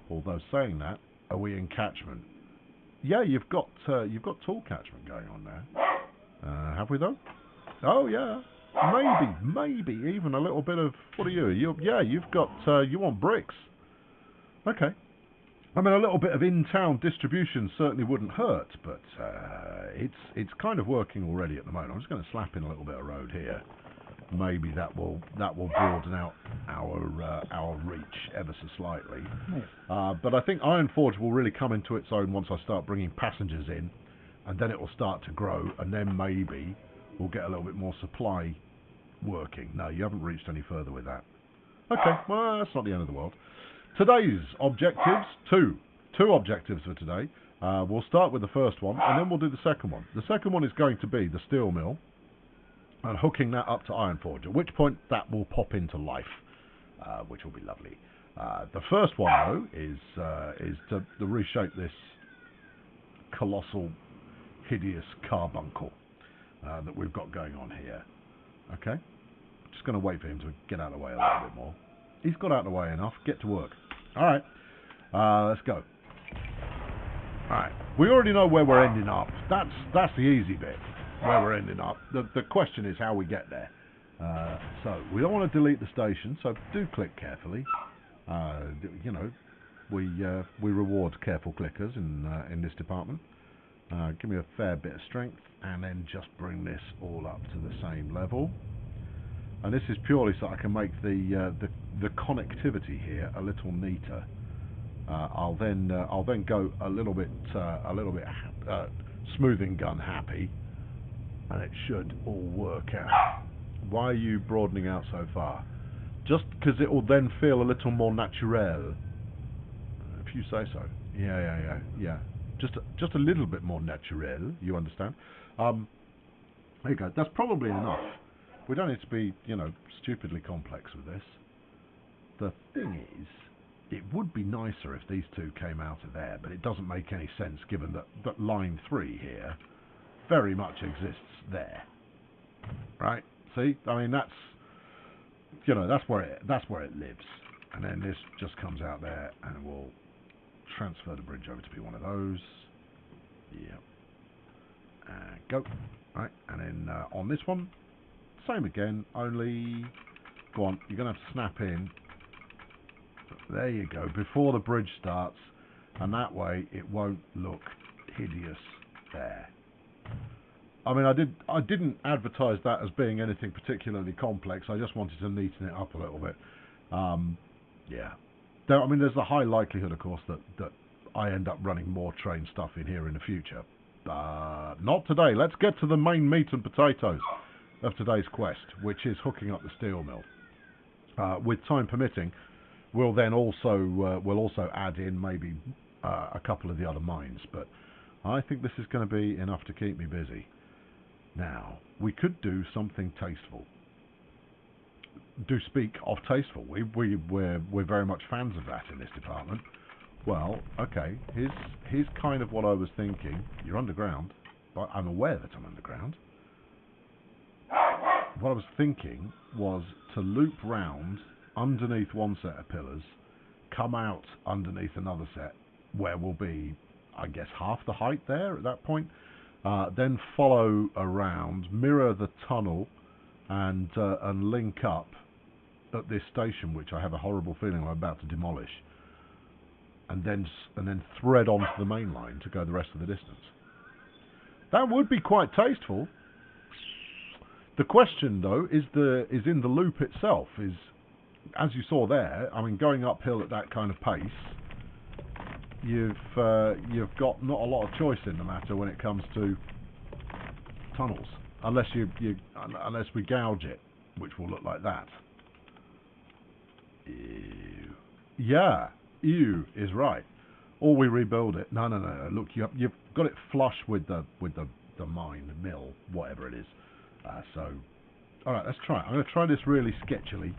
[SPEAKER 16] Although saying that, are we in catchment? Yeah, you've got tool catchment going on now. Have we though? Oh yeah. Maybe even a little bit of, what are you? You've got, you want bricks. Okay. I mean, a little bit of in-town distribution certainly wouldn't hurt, but it's kind of working already at the moment. I'm just going to slap in a little bit of road here. Maybe that will broaden out our reach ever so slightly. But I think Ironforge will really come into its own once I start bringing passengers in, and then it will start to grow, and then maybe we'll get a little bit more supply working. No, you haven't reached any further with that. Okay, well, that's not the end of the world. Today's objectives, two objectives for today. We'll start with the first one, and then we'll do the second one. The second one is going to be the steel mill, and hooking that up to Ironforge, at which point that will pop into life, which will be lovely. The first one, though, is to reshape this colossal, hideous carbuncle that we've got going on here. Okay? Just going to wait for him to get out of the way a little bit more. He's got out of the way enough. Get to work. All right. Let's go. All right. We already know where we're ending up. That's the easy bit. Where we're ending up. The question is how we get there. So we don't want to delete the station. So do click carefully. You know, we reward careful clickers in this department. Give me a fair bit of strength, and then just bring this all up to the same level. And this is purely so I can make the connectivity here a little neater. I'll then go a little bit smoothing gun happy, and it should all work out. Why are you broadening out so far? Just because it will then feel a little more naturel. If you say so. Yeah. Just a little bit more naturel. You understand? There you go. That's probably enough. We don't need to be, you know, stupidly complex with this. The thing is, it would be nicer if these two came out of there, but it doesn't make any sense given that line 3 here very much exists there. Right? See? I mean, that's, you know, that's where it lives. And then this just comes out there, and we'll transfer the bridge over to be one of those. Yep. Go. Right, and then on this one, same again, only, go on, you're going to have to snap in. There you go, before the bridge starts, and that way it won't look hideous there. I mean, I didn't advertise that as being anything particularly complex. I just wanted to neaten it up a little bit. Yeah. I mean, there's a high likelihood, of course, that I end up running more train stuff in here in the future. Not today. Let's get to the main meat and potatoes of today's quest, which is hooking up the steel mill. With time permitting, we'll then also add in maybe a couple of the other mines, but I think this is going to be enough to keep me busy. Now, we could do something tasteful. Do speak of tasteful. We're very much fans of that in this department. Well, okay, here's kind of what I was thinking. You're underground, but I'm aware that I'm underground. What I was thinking was to loop round underneath one set of pillars, come out underneath another set, where we'll be, I guess, half the height there at that point, then follow around, mirror the tunnel, and link up at this station, which I have a horrible feeling I'm about to demolish, and then thread onto the main line to go the rest of the distance. That would be quite tasteful. The question, though, is in the loop itself. Is, as you saw there, I mean, going uphill at that kind of pace, you've got not a lot of choice in the matter when it comes to tunnels, unless we gouge it, which will look like that. Ew. Yeah, ew is right. Or we rebuild it. No. Look, you've got it flush with the mine, the mill, whatever it is. So, all right, let's try it. I'm going to try this really sketchily,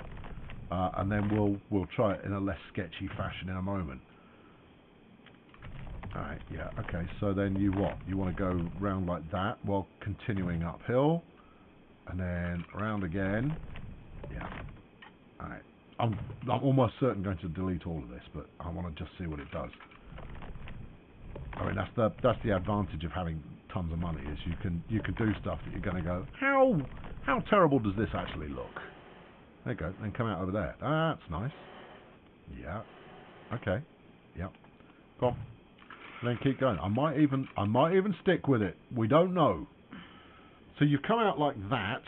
[SPEAKER 16] and then we'll try it in a less sketchy fashion in a moment. All right, yeah, okay. So then you want to go round like that while continuing uphill, and then round again. Yeah. All right. I'm almost certain going to delete all of this, but I want to just see what it does. I mean, that's the advantage of having tons of money, is you can do stuff that you're going to go, how terrible does this actually look? There you go, then come out over there. That's nice. Yeah. Okay. Yep. Go on. Then keep going. I might even stick with it. We don't know. So you've come out like that.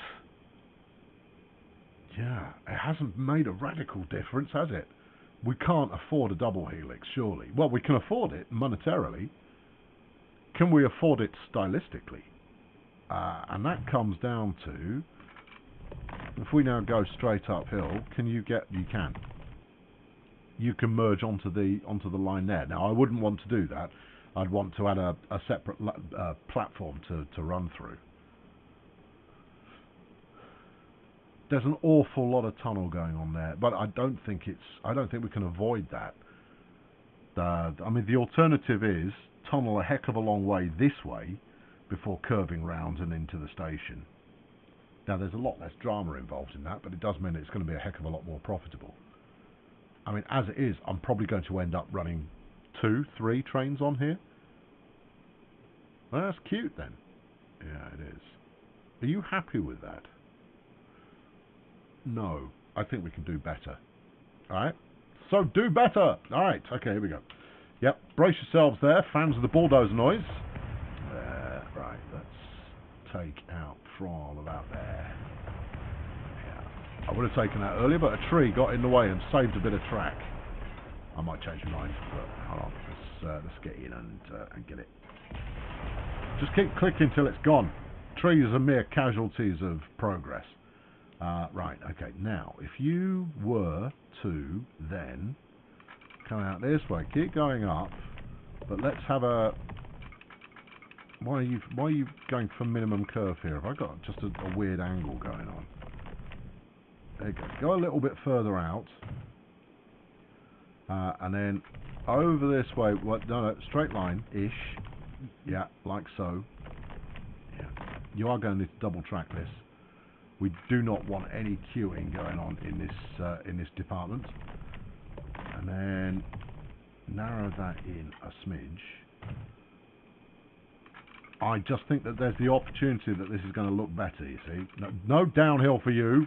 [SPEAKER 16] Yeah, it hasn't made a radical difference, has it? We can't afford a double helix, surely. Well, we can afford it monetarily. Can we afford it stylistically? And that comes down to, if we now go straight uphill, you can. You can merge onto the line there. Now, I wouldn't want to do that. I'd want to add a separate platform to run through. There's an awful lot of tunnel going on there, but I don't think we can avoid that. I mean, the alternative is tunnel a heck of a long way this way before curving round and into the station. Now, there's a lot less drama involved in that, but it does mean it's going to be a heck of a lot more profitable. I mean, as it is, I'm probably going to end up running 2, 3 trains on here. Well, that's cute then. Yeah, it is. Are you happy with that? No. I think we can do better. Alright? So do better! Alright, okay, here we go. Yep, brace yourselves there, fans of the bulldozer noise. Right, let's take out from about there. Yeah. I would have taken that earlier, but a tree got in the way and saved a bit of track. I might change my mind, but hold on. Let's get in and get it. Just keep clicking till it's gone. Trees are mere casualties of progress. Right, okay, now, if you were to then come out this way, keep going up, but let's have a... Why are you going for minimum curve here? Have I got just a weird angle going on? There you go. Go a little bit further out. And then over this way, no, straight line-ish. Yeah, like so. Yeah. You are going to need to double track this. We do not want any queuing going on in this department. And then narrow that in a smidge. I just think that there's the opportunity that this is going to look better, you see. No downhill for you.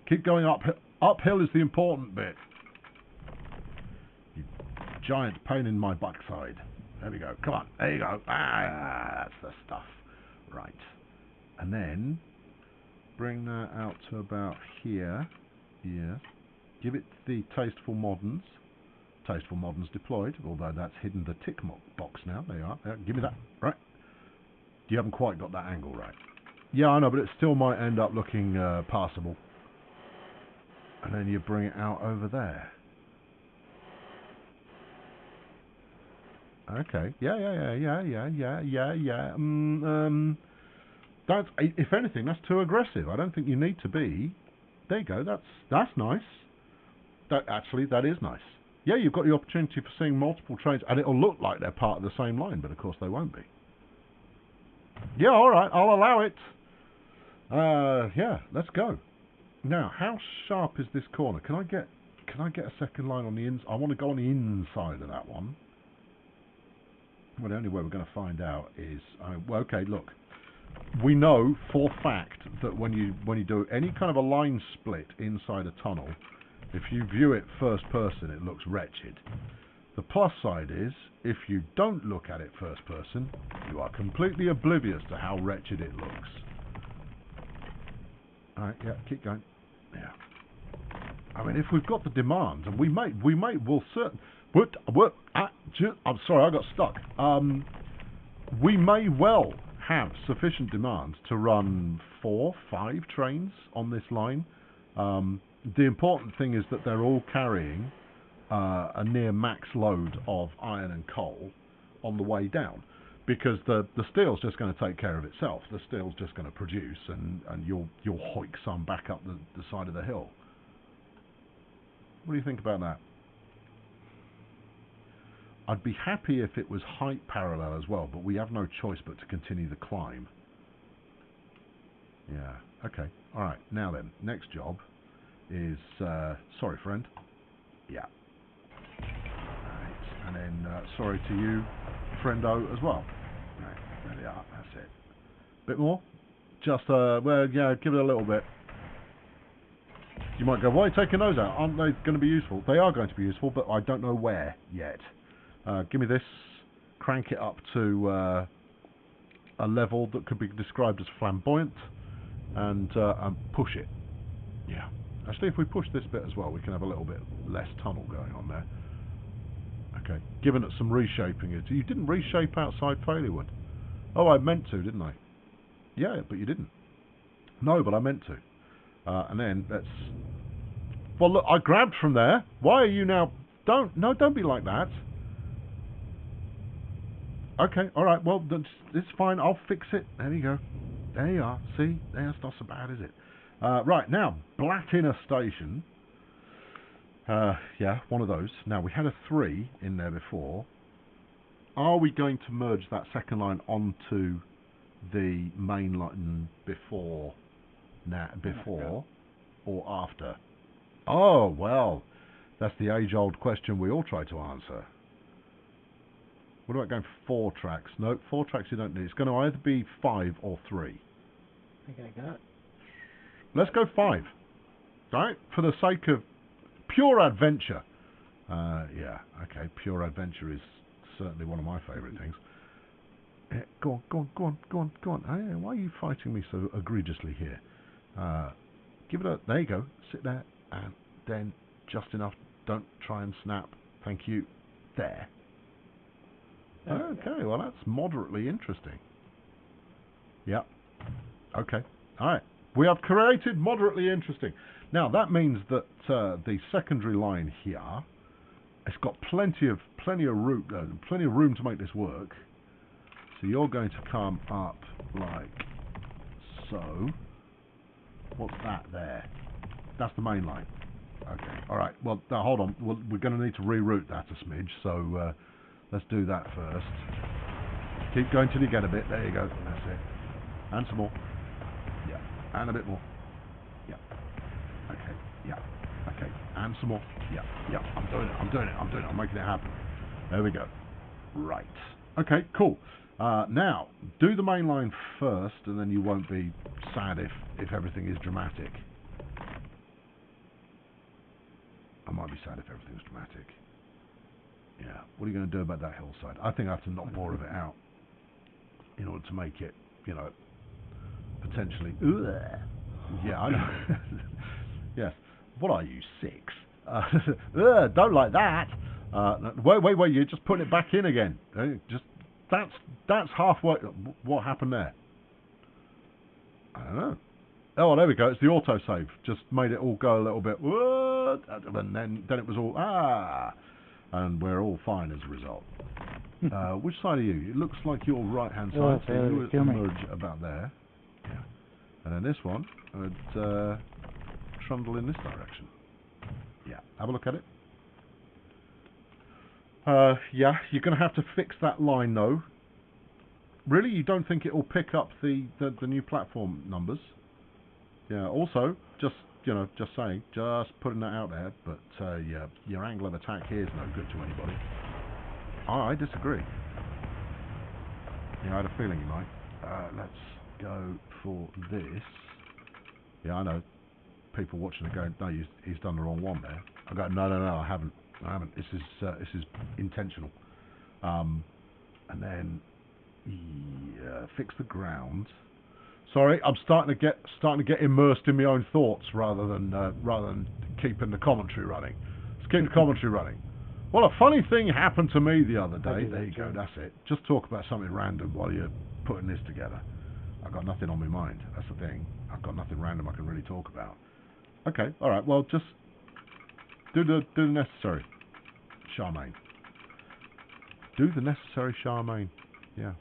[SPEAKER 16] Keep going uphill. Uphill is the important bit. You giant pain in my backside. There we go. Come on. There you go. That's the stuff. Right. And then bring that out to about here. Yeah. Give it the Tasteful Moderns. Tasteful Moderns deployed, although that's hidden the tick box now. There you are. Give me that. Right. You haven't quite got that angle right. Yeah, I know, but it still might end up looking passable. And then you bring it out over there. Okay. Yeah. That's, if anything, that's too aggressive. I don't think you need to be. There you go. That's nice. That is nice. Yeah, you've got the opportunity for seeing multiple trains, and it'll look like they're part of the same line, but of course they won't be. Yeah, all right. I'll allow it. Yeah, let's go. Now, how sharp is this corner? Can I get a second line on the ins? I want to go on the inside of that one. Well, the only way we're going to find out is, well, okay, look. We know for fact that when you do any kind of a line split inside a tunnel, if you view it first person, it looks wretched. The plus side is, if you don't look at it first person, you are completely oblivious to how wretched it looks. Alright, yeah, keep going. Yeah. I mean, if we've got the demands, and we'll certainly... I'm sorry, I got stuck. We may well have sufficient demands to run 4, 5 trains on this line. The important thing is that they're all carrying a near max load of iron and coal on the way down, because the steel's just going to take care of itself. The steel's just going to produce, and you'll hoik some back up the side of the hill. What do you think about that? I'd be happy if it was height parallel as well, but we have no choice but to continue the climb. Yeah, okay. Alright, now then, next job is... sorry, friend. Yeah. Alright, and then sorry to you, friendo, as well. Right, there we are, that's it. Bit more? Just, well, yeah, give it a little bit. You might go, why are you taking those out? Aren't they going to be useful? They are going to be useful, but I don't know where yet. Give me this, crank it up to a level that could be described as flamboyant, and push it. Yeah. Actually, if we push this bit as well, we can have a little bit less tunnel going on there. Okay. Given it some reshaping. You didn't reshape outside Failurewood. Oh, I meant to, didn't I? Yeah, but you didn't. No, but I meant to. And then let's... Well, look, I grabbed from there. Why are you now... Don't be like that. Okay, alright, well, it's fine. I'll fix it. There you go. There you are. See? That's not so bad, is it? Right, now, Blattina Station. Yeah, one of those. Now, we had a 3 in there before. Are we going to merge that second line onto the main line before or after? Oh, well, That's the age-old question we all try to answer. What about going 4 tracks? No, 4 tracks you don't need. It's going to either be 5 or 3.
[SPEAKER 1] Okay, got it.
[SPEAKER 16] Let's go 5. Right? For the sake of pure adventure. Yeah, okay, pure adventure is certainly one of my favourite things. Go on. Hey, why are you fighting me so egregiously here? Give it a... There you go. Sit there, and then just enough. Don't try and snap. Thank you. There. Okay, well, that's moderately interesting. Yep. Okay. All right. We have created moderately interesting. Now, that means that the secondary line here, it's got plenty of room to make this work. So you're going to come up like so. What's that there? That's the main line. Okay. All right. Well, now hold on. We're going to need to reroute that a smidge. So let's do that first. Keep going till you get a bit. There you go. That's it. And some more. Yeah. And a bit more. Yeah. Okay. Yeah. Okay. And some more. Yeah. Yeah. I'm doing it. I'm making it happen. There we go. Right. Okay. Cool. Now, do the main line first, and then you won't be sad if everything is dramatic. I might be sad if everything's dramatic. Yeah. What are you going to do about that hillside? I think I have to knock more of it out in order to make it, you know, potentially... Yeah, I know. Yes. What are you, 6? Don't like that. Wait, you're just putting it back in again. That's halfway. What happened there? I don't know. Oh, there we go. It's the autosave. Just made it all go a little bit. And then it was all and we're all fine as a result. Which side are you? It looks like your right hand side. So you would emerge about there. Yeah. And then this one would trundle in this direction. Yeah. Have a look at it. Yeah, you're going to have to fix that line though. Really, you don't think it will pick up the new platform numbers? Yeah. Also, just saying, just putting that out there. But yeah, your angle of attack here is no good to anybody. I disagree. Yeah, I had a feeling you might. Let's go for this. Yeah, I know. People watching are going, no, he's done the wrong one there. I go, no, I haven't. This is intentional. And then fix the ground. Sorry, I'm starting to get immersed in my own thoughts rather than keeping the commentary running. Let's keep the commentary running. Well, a funny thing happened to me the other day. There you go. That's it. Just talk about something random while you're putting this together. I've got nothing on my mind. That's the thing. I've got nothing random I can really talk about. Okay. All right. Well, just do the necessary, Charmaine. Do the necessary, Charmaine. Yeah.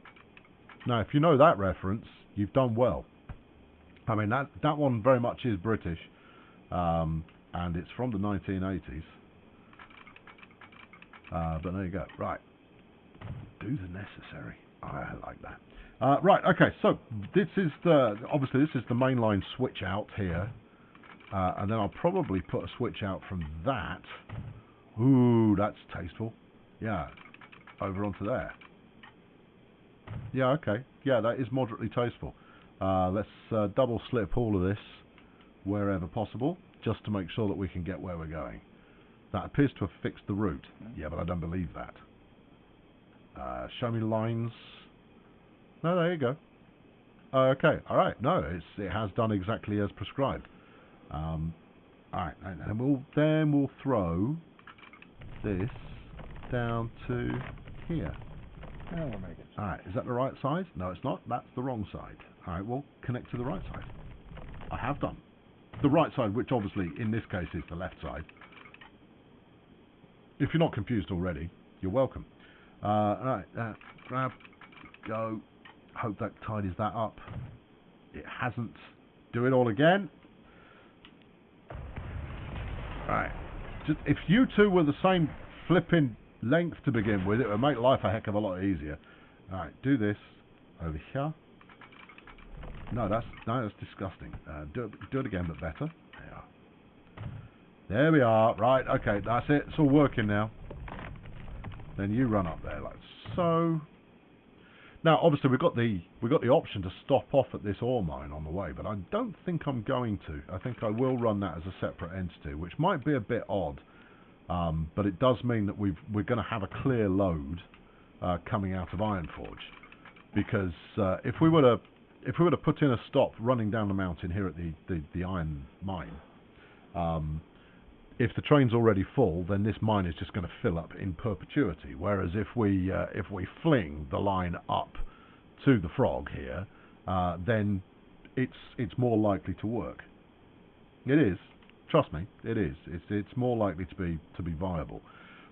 [SPEAKER 16] Now, if you know that reference, you've done well. I mean, that one very much is British, and it's from the 1980s. But there you go. Right. Do the necessary. I like that. Right. Okay. So this is obviously this is the mainline switch out here. And then I'll probably put a switch out from that. Ooh, that's tasteful. Yeah, over onto there. Yeah, okay. Yeah, that is moderately tasteful. Let's double slip all of this wherever possible, just to make sure that we can get where we're going. That appears to have fixed the route. Yeah, but I don't believe that. Show me lines. No, there you go. Okay, all right. No, it has done exactly as prescribed. All right, and then we'll throw this down to here.
[SPEAKER 1] Oh, we'll make it.
[SPEAKER 16] All right, is that the right side? No, it's not. That's the wrong side. All right, we'll connect to the right side. I have done. The right side, which obviously in this case is the left side. If you're not confused already, you're welcome. All right, grab, go. Hope that tidies that up. It hasn't. Do it all again. Right. Just if you two were the same flipping length to begin with, it would make life a heck of a lot easier. Alright, do this over here. No, that's disgusting. Do it again, but better. There you are. There we are. Right, okay, that's it. It's all working now. Then you run up there like so. Now, obviously, we've got the option to stop off at this ore mine on the way, but I don't think I'm going to. I think I will run that as a separate entity, which might be a bit odd, but it does mean that we're going to have a clear load coming out of Ironforge, because if we were to put in a stop running down the mountain here at the iron mine, if the train's already full, then this mine is just going to fill up in perpetuity. Whereas if we fling the line up to the frog here, then it's more likely to work. It is, trust me, it is. It's more likely to be viable.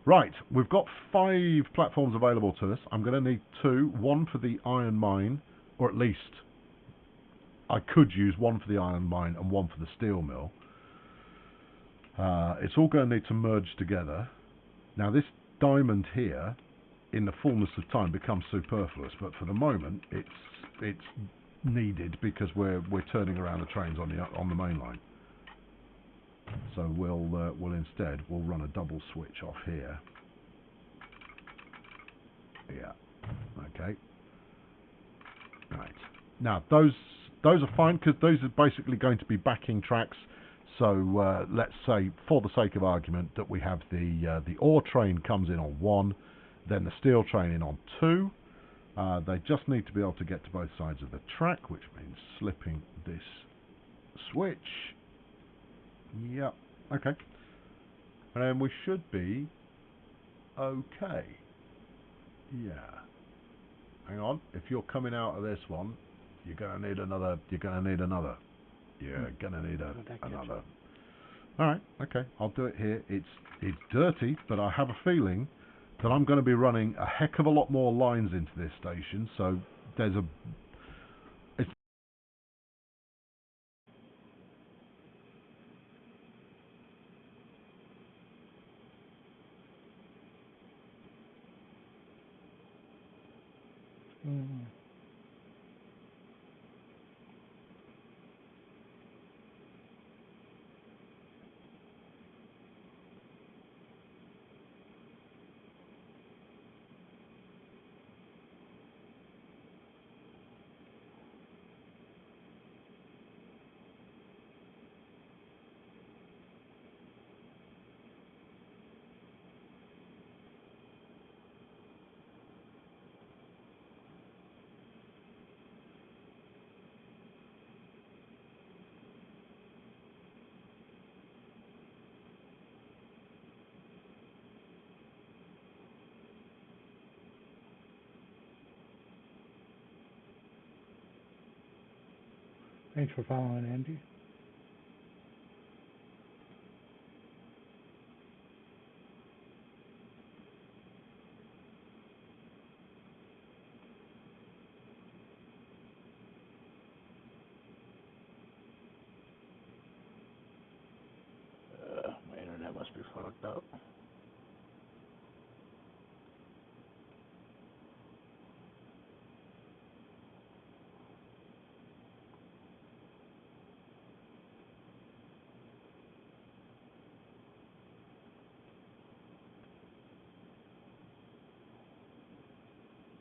[SPEAKER 16] Right, we've got 5 platforms available to us. I'm going to need 2, one for the iron mine, or at least I could use one for the iron mine and one for the steel mill. It's all going to need to merge together. Now this diamond here, in the fullness of time, becomes superfluous, but for the moment it's needed because we're turning around the trains on the main line. So we'll instead run a double switch off here. Yeah. Okay. Right. Now those are fine because those are basically going to be backing tracks. So let's say, for the sake of argument, that we have the ore train comes in on 1, then the steel train in on 2. They just need to be able to get to both sides of the track, which means slipping this switch. Yep. Okay. And then we should be okay. Yeah. Hang on. If you're coming out of this one, you're going to need another. You're going to need another. You're gonna need another. Alright, okay, I'll do it here. It's dirty, but I have a feeling that I'm going to be running a heck of a lot more lines into this station, so there's a... It's
[SPEAKER 1] Thanks for following, Andy. My internet must be fucked up.